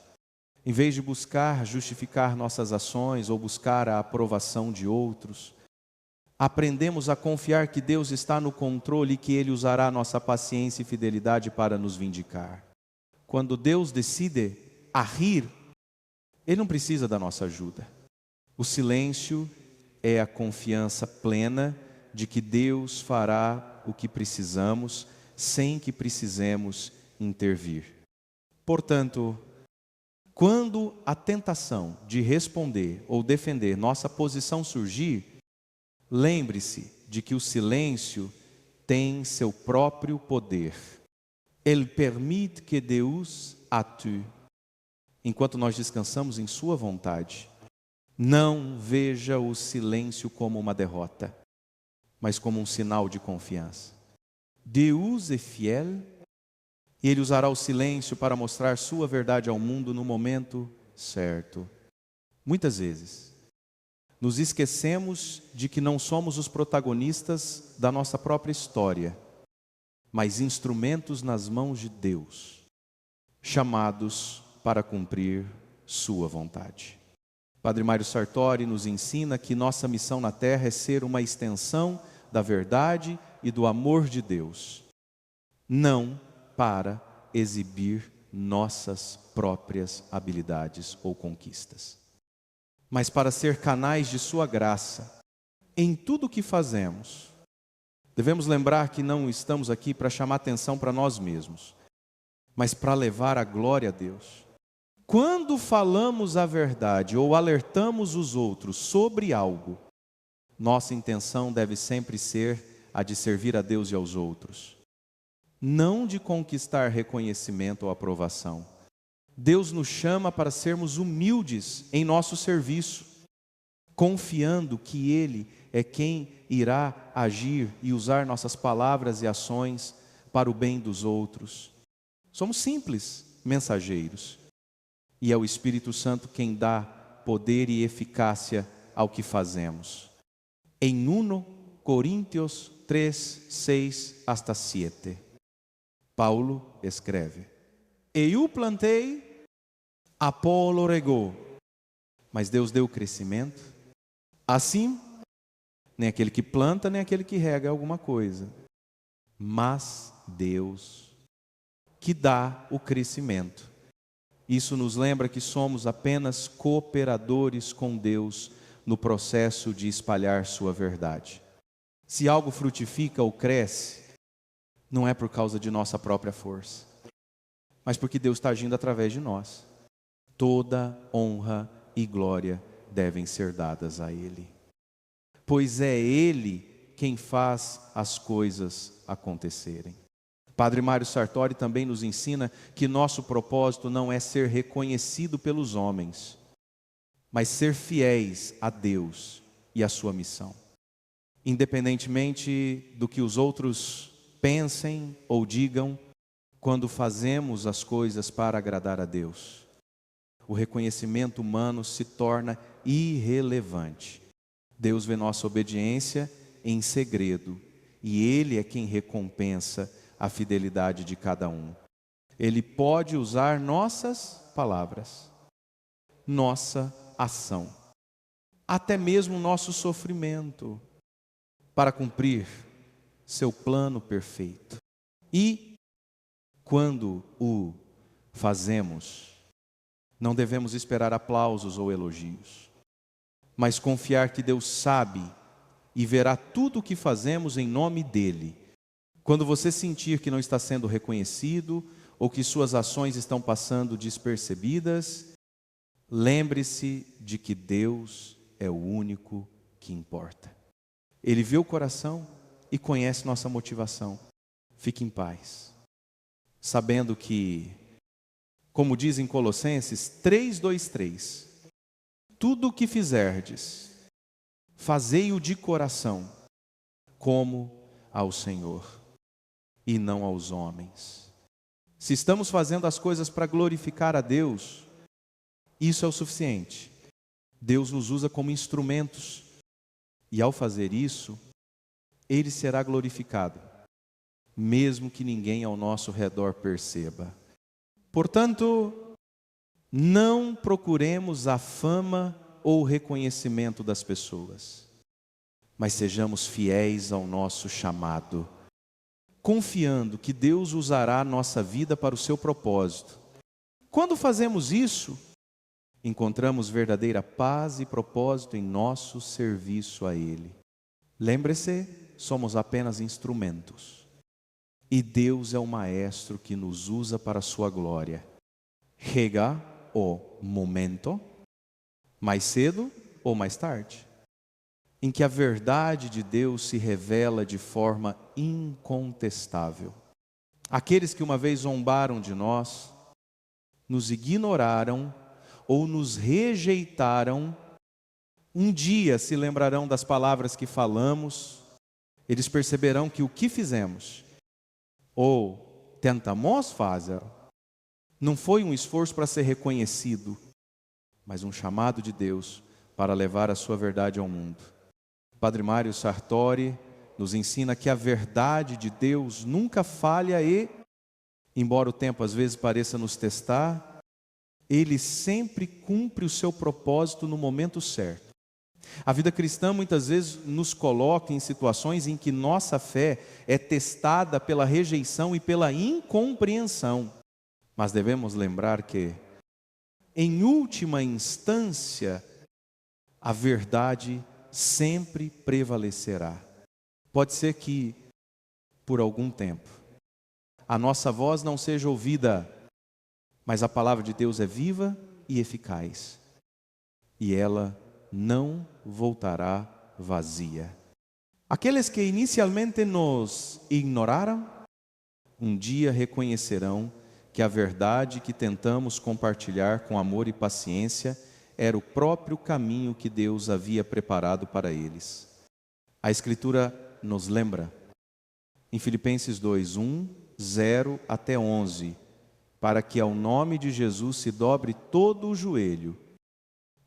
Em vez de buscar justificar nossas ações ou buscar a aprovação de outros, aprendemos a confiar que Deus está no controle e que Ele usará nossa paciência e fidelidade para nos vindicar. quando Deus decide agir, Ele não precisa da nossa ajuda. O silêncio é a confiança plena de que Deus fará o que precisamos, sem que precisemos intervir. Portanto, quando a tentação de responder ou defender nossa posição surgir, lembre-se de que o silêncio tem seu próprio poder. Ele permite que Deus atue, enquanto nós descansamos em sua vontade. Não veja o silêncio como uma derrota, mas como um sinal de confiança. Deus é fiel e Ele usará o silêncio para mostrar sua verdade ao mundo no momento certo. Muitas vezes, nos esquecemos de que não somos os protagonistas da nossa própria história, mas instrumentos nas mãos de Deus, chamados para cumprir sua vontade. Padre Mário Sartori nos ensina que nossa missão na Terra é ser uma extensão da verdade e do amor de Deus, não para exibir nossas próprias habilidades ou conquistas, mas para ser canais de sua graça em tudo o que fazemos. Devemos lembrar que não estamos aqui para chamar atenção para nós mesmos, mas para levar a glória a Deus. Quando falamos a verdade ou alertamos os outros sobre algo, nossa intenção deve sempre ser a de servir a Deus e aos outros, não de conquistar reconhecimento ou aprovação. Deus nos chama para sermos humildes em nosso serviço, confiando que Ele é quem irá agir e usar nossas palavras e ações para o bem dos outros. Somos simples mensageiros, e é o Espírito Santo quem dá poder e eficácia ao que fazemos. Em 1 Coríntios 3, 6 hasta 7, Paulo escreve: Eu plantei, Apolo regou, mas Deus deu o crescimento. Assim, nem aquele que planta, nem aquele que rega alguma coisa, mas Deus que dá o crescimento. Isso nos lembra que somos apenas cooperadores com Deus no processo de espalhar sua verdade. Se algo frutifica ou cresce, não é por causa de nossa própria força, mas porque Deus está agindo através de nós. Toda honra e glória devem ser dadas a Ele, pois é Ele quem faz as coisas acontecerem. Padre Mário Sartori também nos ensina que nosso propósito não é ser reconhecido pelos homens, mas ser fiéis a Deus e a sua missão. Independentemente do que os outros pensem ou digam, quando fazemos as coisas para agradar a Deus, o reconhecimento humano se torna irrelevante. Deus vê nossa obediência em segredo e Ele é quem recompensa a fidelidade de cada um. Ele pode usar nossas palavras, nossa ação, até mesmo nosso sofrimento, para cumprir seu plano perfeito. E quando o fazemos, não devemos esperar aplausos ou elogios, mas confiar que Deus sabe e verá tudo o que fazemos em nome dEle. Quando você sentir que não está sendo reconhecido ou que suas ações estão passando despercebidas, lembre-se de que Deus é o único que importa. Ele vê o coração e conhece nossa motivação. Fique em paz, sabendo que, como diz em Colossenses 3:2-3, tudo o que fizerdes, fazei-o de coração, como ao Senhor e não aos homens. Se estamos fazendo as coisas para glorificar a Deus, isso é o suficiente. Deus nos usa como instrumentos, e ao fazer isso, Ele será glorificado, mesmo que ninguém ao nosso redor perceba. Portanto, não procuremos a fama ou o reconhecimento das pessoas, mas sejamos fiéis ao nosso chamado, confiando que Deus usará a nossa vida para o seu propósito, Quando fazemos isso, encontramos verdadeira paz e propósito em nosso serviço a Ele. Lembre-se, somos apenas instrumentos. E Deus é o Maestro que nos usa para a sua glória. Chega o momento, mais cedo ou mais tarde, em que a verdade de Deus se revela de forma incontestável. Aqueles que uma vez zombaram de nós, nos ignoraram ou nos rejeitaram, um dia se lembrarão das palavras que falamos, eles perceberão que o que fizemos, ou tentamos fazer, não foi um esforço para ser reconhecido, mas um chamado de Deus para levar a sua verdade ao mundo. Padre Mário Sartori nos ensina que a verdade de Deus nunca falha e, embora o tempo às vezes pareça nos testar, Ele sempre cumpre o seu propósito no momento certo. A vida cristã muitas vezes nos coloca em situações em que nossa fé é testada pela rejeição e pela incompreensão. Mas devemos lembrar que, em última instância, a verdade sempre prevalecerá. Pode ser que, por algum tempo, a nossa voz não seja ouvida, mas a palavra de Deus é viva e eficaz. E ela não voltará vazia. Aqueles que inicialmente nos ignoraram, um dia reconhecerão que a verdade que tentamos compartilhar com amor e paciência era o próprio caminho que Deus havia preparado para eles. A Escritura nos lembra, em Filipenses 2, 1, 0 até 11, para que ao nome de Jesus se dobre todo o joelho,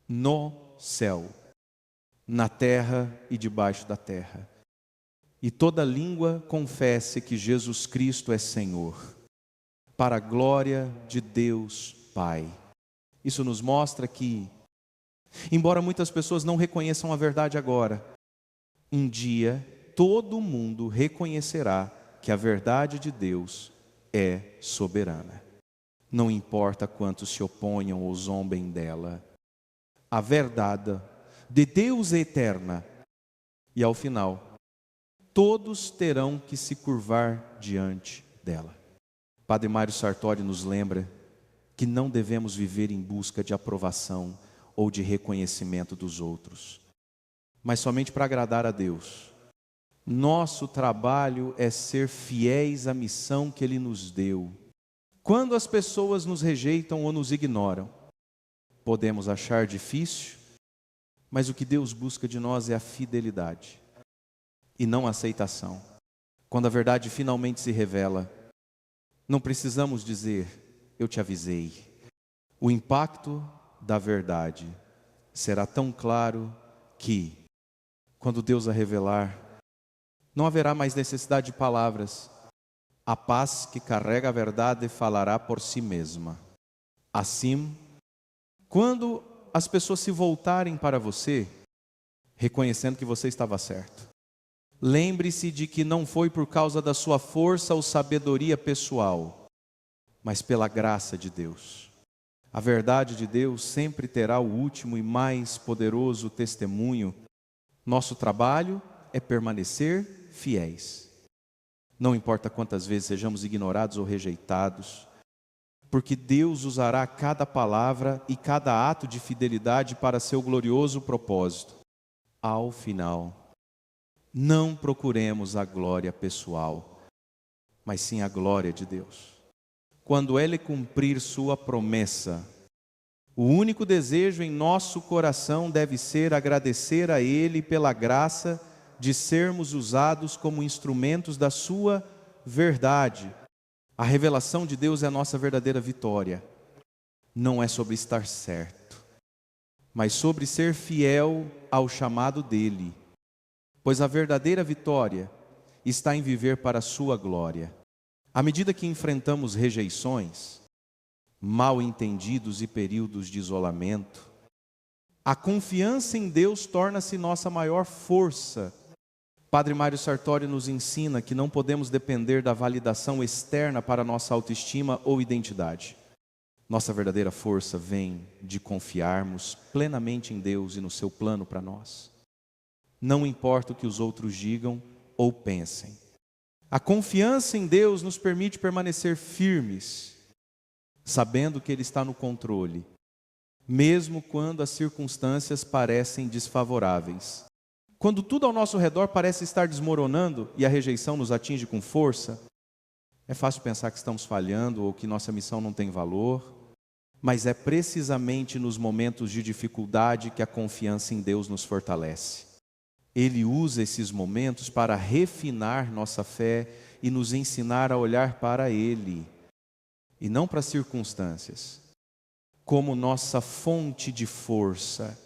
no céu, na terra e debaixo da terra, e toda língua confesse que Jesus Cristo é Senhor, para a glória de Deus Pai. Isso nos mostra que, embora muitas pessoas não reconheçam a verdade agora, um dia todo mundo reconhecerá que a verdade de Deus é soberana. Não importa quantos se oponham ou zombem dela. A verdade de Deus é eterna. E ao final, todos terão que se curvar diante dela. Padre Mário Sartori nos lembra que não devemos viver em busca de aprovação ou de reconhecimento dos outros, mas somente para agradar a Deus. Nosso trabalho é ser fiéis à missão que Ele nos deu. Quando as pessoas nos rejeitam ou nos ignoram, podemos achar difícil, mas o que Deus busca de nós é a fidelidade e não a aceitação. Quando a verdade finalmente se revela, não precisamos dizer, eu te avisei. O impacto da verdade será tão claro que, quando Deus a revelar, não haverá mais necessidade de palavras. A paz que carrega a verdade falará por si mesma. Assim, quando as pessoas se voltarem para você, reconhecendo que você estava certo, lembre-se de que não foi por causa da sua força ou sabedoria pessoal, mas pela graça de Deus. A verdade de Deus sempre terá o último e mais poderoso testemunho. Nosso trabalho é permanecer fiéis. Não importa quantas vezes sejamos ignorados ou rejeitados, porque Deus usará cada palavra e cada ato de fidelidade para seu glorioso propósito. Ao final, não procuremos a glória pessoal, mas sim a glória de Deus. Quando Ele cumprir sua promessa, o único desejo em nosso coração deve ser agradecer a Ele pela graça de sermos usados como instrumentos da sua verdade. A revelação de Deus é a nossa verdadeira vitória. Não é sobre estar certo, mas sobre ser fiel ao chamado dEle. Pois a verdadeira vitória está em viver para a sua glória. À medida que enfrentamos rejeições, mal entendidos e períodos de isolamento, a confiança em Deus torna-se nossa maior força. Padre Mário Sartori nos ensina que não podemos depender da validação externa para nossa autoestima ou identidade. Nossa verdadeira força vem de confiarmos plenamente em Deus e no seu plano para nós. Não importa o que os outros digam ou pensem. A confiança em Deus nos permite permanecer firmes, sabendo que Ele está no controle, mesmo quando as circunstâncias parecem desfavoráveis. Quando tudo ao nosso redor parece estar desmoronando e a rejeição nos atinge com força, é fácil pensar que estamos falhando ou que nossa missão não tem valor, mas é precisamente nos momentos de dificuldade que a confiança em Deus nos fortalece. Ele usa esses momentos para refinar nossa fé e nos ensinar a olhar para Ele, e não para as circunstâncias, como nossa fonte de força.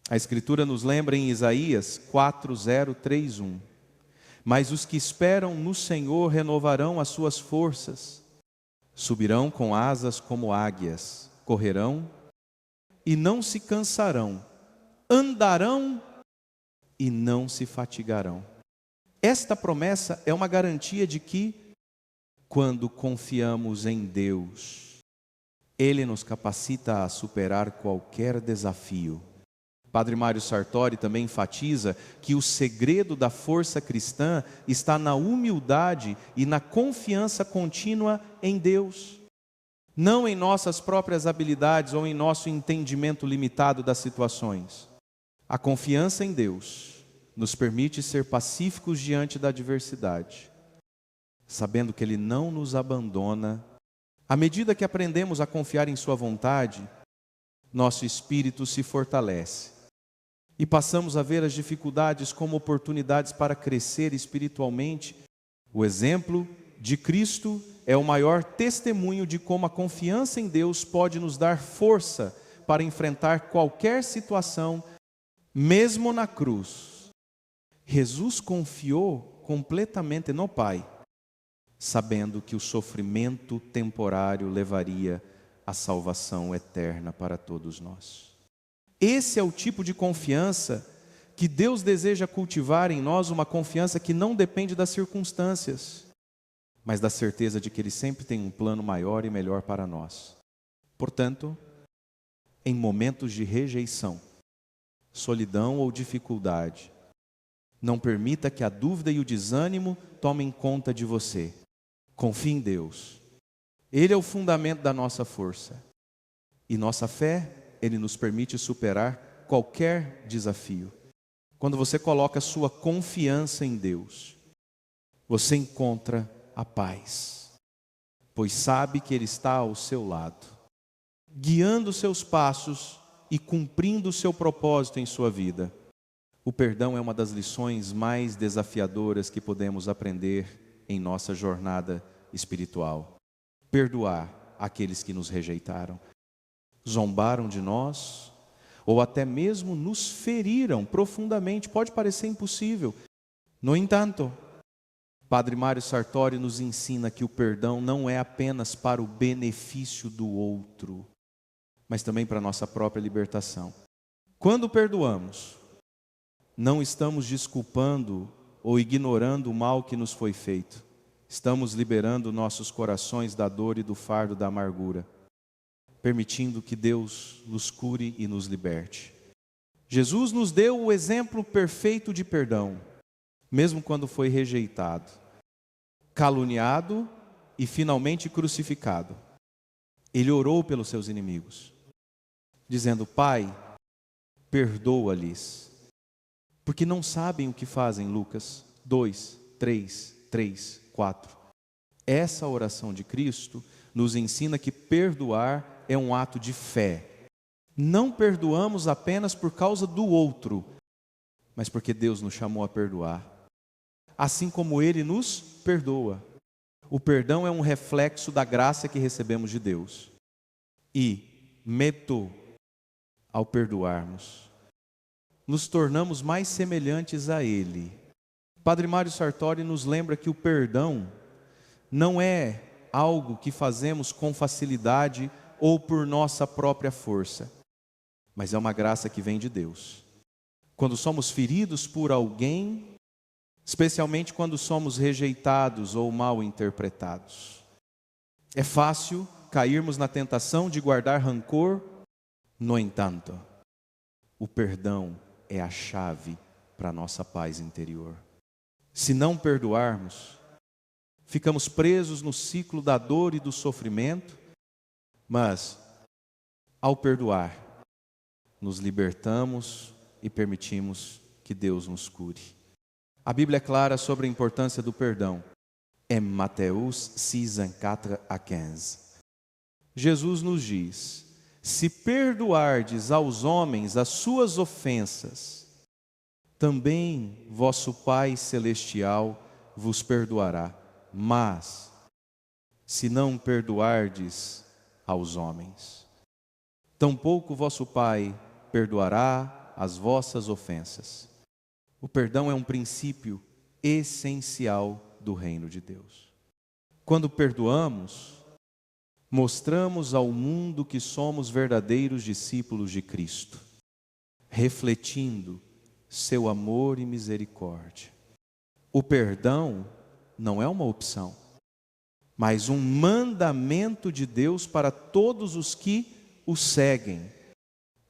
A Escritura nos lembra em Isaías 4:031. Mas os que esperam no Senhor renovarão as suas forças, subirão com asas como águias, correrão e não se cansarão, andarão e não se fatigarão. Esta promessa é uma garantia de que, quando confiamos em Deus, Ele nos capacita a superar qualquer desafio. Padre Mário Sartori também enfatiza que o segredo da força cristã está na humildade e na confiança contínua em Deus, não em nossas próprias habilidades ou em nosso entendimento limitado das situações. A confiança em Deus nos permite ser pacíficos diante da adversidade, sabendo que Ele não nos abandona. À medida que aprendemos a confiar em Sua vontade, nosso espírito se fortalece e passamos a ver as dificuldades como oportunidades para crescer espiritualmente. O exemplo de Cristo é o maior testemunho de como a confiança em Deus pode nos dar força para enfrentar qualquer situação, mesmo na cruz. Jesus confiou completamente no Pai, sabendo que o sofrimento temporário levaria à salvação eterna para todos nós. Esse é o tipo de confiança que Deus deseja cultivar em nós, uma confiança que não depende das circunstâncias, mas da certeza de que Ele sempre tem um plano maior e melhor para nós. Portanto, em momentos de rejeição, solidão ou dificuldade, não permita que a dúvida e o desânimo tomem conta de você. Confie em Deus. Ele é o fundamento da nossa força. E nossa fé, Ele nos permite superar qualquer desafio. Quando você coloca sua confiança em Deus, você encontra a paz, pois sabe que Ele está ao seu lado, guiando os seus passos e cumprindo o seu propósito em sua vida. O perdão é uma das lições mais desafiadoras que podemos aprender em nossa jornada espiritual. Perdoar aqueles que nos rejeitaram, zombaram de nós, ou até mesmo nos feriram profundamente. Pode parecer impossível. No entanto, Padre Mário Sartori nos ensina que o perdão não é apenas para o benefício do outro, mas também para a nossa própria libertação. Quando perdoamos, não estamos desculpando ou ignorando o mal que nos foi feito. Estamos liberando nossos corações da dor e do fardo da amargura, permitindo que Deus nos cure e nos liberte. Jesus nos deu o exemplo perfeito de perdão, mesmo quando foi rejeitado, caluniado e finalmente crucificado. Ele orou pelos seus inimigos, dizendo: Pai, perdoa-lhes, porque não sabem o que fazem. Lucas 2:3-4. Essa oração de Cristo nos ensina que perdoar é um ato de fé. Não perdoamos apenas por causa do outro, mas porque Deus nos chamou a perdoar, assim como Ele nos perdoa. O perdão é um reflexo da graça que recebemos de Deus. E, ao perdoarmos, nos tornamos mais semelhantes a Ele. Padre Mário Sartori nos lembra que o perdão não é algo que fazemos com facilidade ou por nossa própria força, mas é uma graça que vem de Deus. Quando somos feridos por alguém, especialmente quando somos rejeitados ou mal interpretados, é fácil cairmos na tentação de guardar rancor. No entanto, o perdão é a chave para a nossa paz interior. Se não perdoarmos, ficamos presos no ciclo da dor e do sofrimento, mas, ao perdoar, nos libertamos e permitimos que Deus nos cure. A Bíblia é clara sobre a importância do perdão. Em Mateus 6:4-15. Jesus nos diz: se perdoardes aos homens as suas ofensas, também vosso Pai Celestial vos perdoará. Mas, se não perdoardes aos homens, tampouco vosso Pai perdoará as vossas ofensas. O perdão é um princípio essencial do reino de Deus. Quando perdoamos, mostramos ao mundo que somos verdadeiros discípulos de Cristo, refletindo seu amor e misericórdia. O perdão não é uma opção, mas um mandamento de Deus para todos os que o seguem.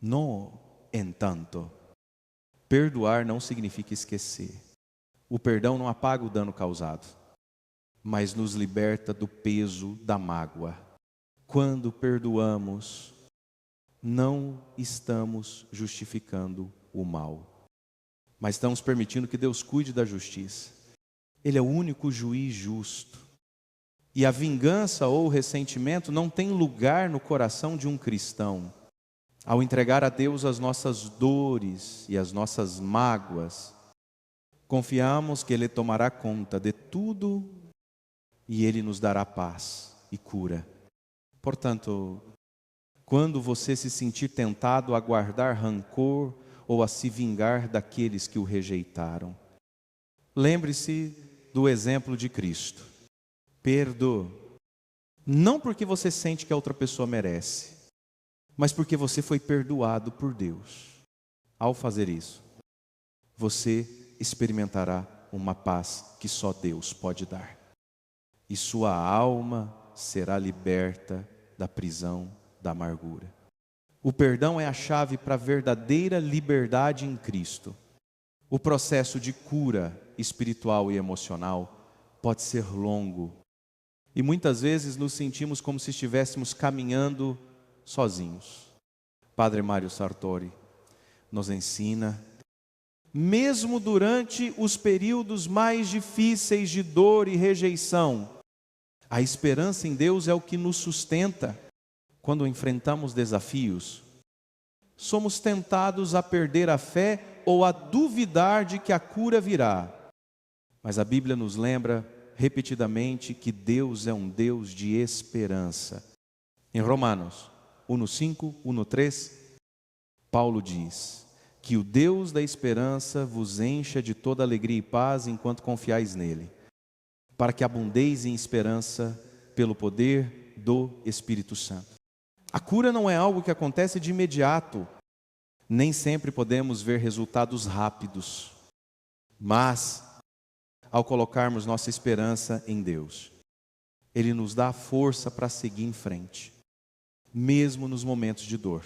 No entanto, perdoar não significa esquecer. O perdão não apaga o dano causado, mas nos liberta do peso da mágoa. Quando perdoamos, não estamos justificando o mal, mas estamos permitindo que Deus cuide da justiça. Ele é o único juiz justo. E a vingança ou o ressentimento não tem lugar no coração de um cristão. Ao entregar a Deus as nossas dores e as nossas mágoas, confiamos que Ele tomará conta de tudo e Ele nos dará paz e cura. Portanto, quando você se sentir tentado a guardar rancor ou a se vingar daqueles que o rejeitaram, lembre-se do exemplo de Cristo. Perdoe, não porque você sente que a outra pessoa merece, mas porque você foi perdoado por Deus. Ao fazer isso, você experimentará uma paz que só Deus pode dar. E sua alma será liberta da prisão da amargura. O perdão é a chave para a verdadeira liberdade em Cristo. O processo de cura espiritual e emocional pode ser longo. E muitas vezes nos sentimos como se estivéssemos caminhando sozinhos. Padre Mário Sartori nos ensina, mesmo durante os períodos mais difíceis de dor e rejeição, a esperança em Deus é o que nos sustenta. Quando enfrentamos desafios, somos tentados a perder a fé ou a duvidar de que a cura virá. Mas a Bíblia nos lembra repetidamente que Deus é um Deus de esperança. Em Romanos 1:5, 1:3, Paulo diz que o Deus da esperança vos encha de toda alegria e paz enquanto confiais nele, para que abundeis em esperança pelo poder do Espírito Santo. A cura não é algo que acontece de imediato. Nem sempre podemos ver resultados rápidos. Mas, ao colocarmos nossa esperança em Deus, Ele nos dá a força para seguir em frente, mesmo nos momentos de dor.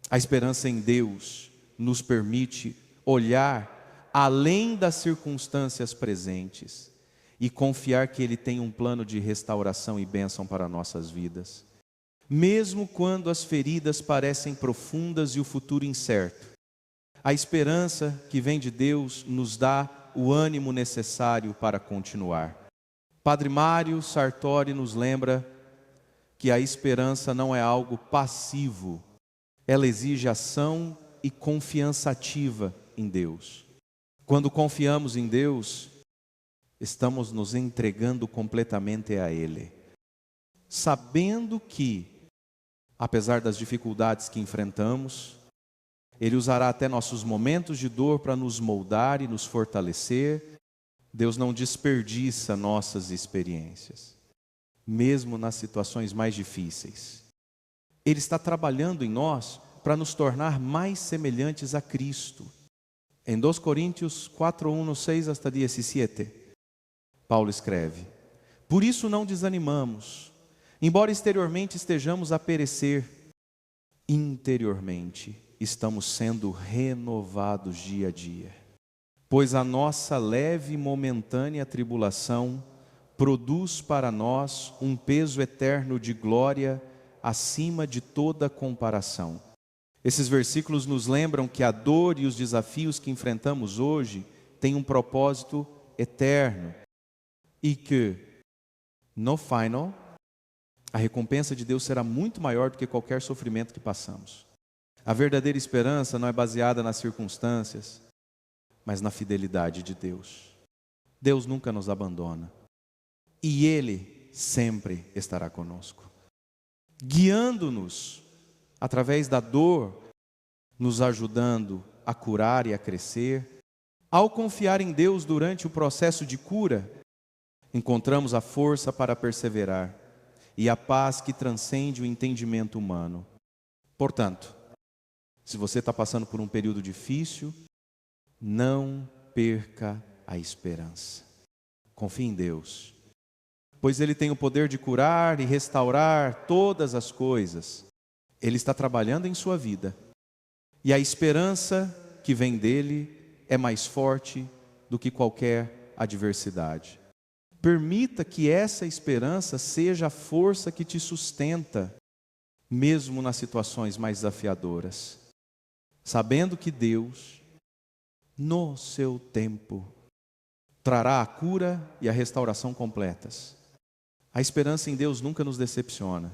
A esperança em Deus nos permite olhar além das circunstâncias presentes e confiar que Ele tem um plano de restauração e bênção para nossas vidas. Mesmo quando as feridas parecem profundas e o futuro incerto, a esperança que vem de Deus nos dá o ânimo necessário para continuar. Padre Mário Sartori nos lembra que a esperança não é algo passivo, ela exige ação e confiança ativa em Deus. Quando confiamos em Deus, estamos nos entregando completamente a Ele, sabendo que, apesar das dificuldades que enfrentamos, Ele usará até nossos momentos de dor para nos moldar e nos fortalecer. Deus não desperdiça nossas experiências, mesmo nas situações mais difíceis. Ele está trabalhando em nós para nos tornar mais semelhantes a Cristo. Em 2 Coríntios 4:1, 6 hasta 17, Paulo escreve: por isso não desanimamos, Embora exteriormente estejamos a perecer, interiormente estamos sendo renovados dia a dia. Pois a nossa leve e momentânea tribulação produz para nós um peso eterno de glória acima de toda comparação. Esses versículos nos lembram que a dor e os desafios que enfrentamos hoje têm um propósito eterno e que, no final, a recompensa de Deus será muito maior do que qualquer sofrimento que passamos. A verdadeira esperança não é baseada nas circunstâncias, mas na fidelidade de Deus. Deus nunca nos abandona e Ele sempre estará conosco, guiando-nos através da dor, nos ajudando a curar e a crescer. Ao confiar em Deus durante o processo de cura, encontramos a força para perseverar e a paz que transcende o entendimento humano. Portanto, se você está passando por um período difícil, não perca a esperança. Confie em Deus, pois Ele tem o poder de curar e restaurar todas as coisas. Ele está trabalhando em sua vida e a esperança que vem dele é mais forte do que qualquer adversidade. Permita que essa esperança seja a força que te sustenta, mesmo nas situações mais desafiadoras, sabendo que Deus, no seu tempo, trará a cura e a restauração completas. A esperança em Deus nunca nos decepciona.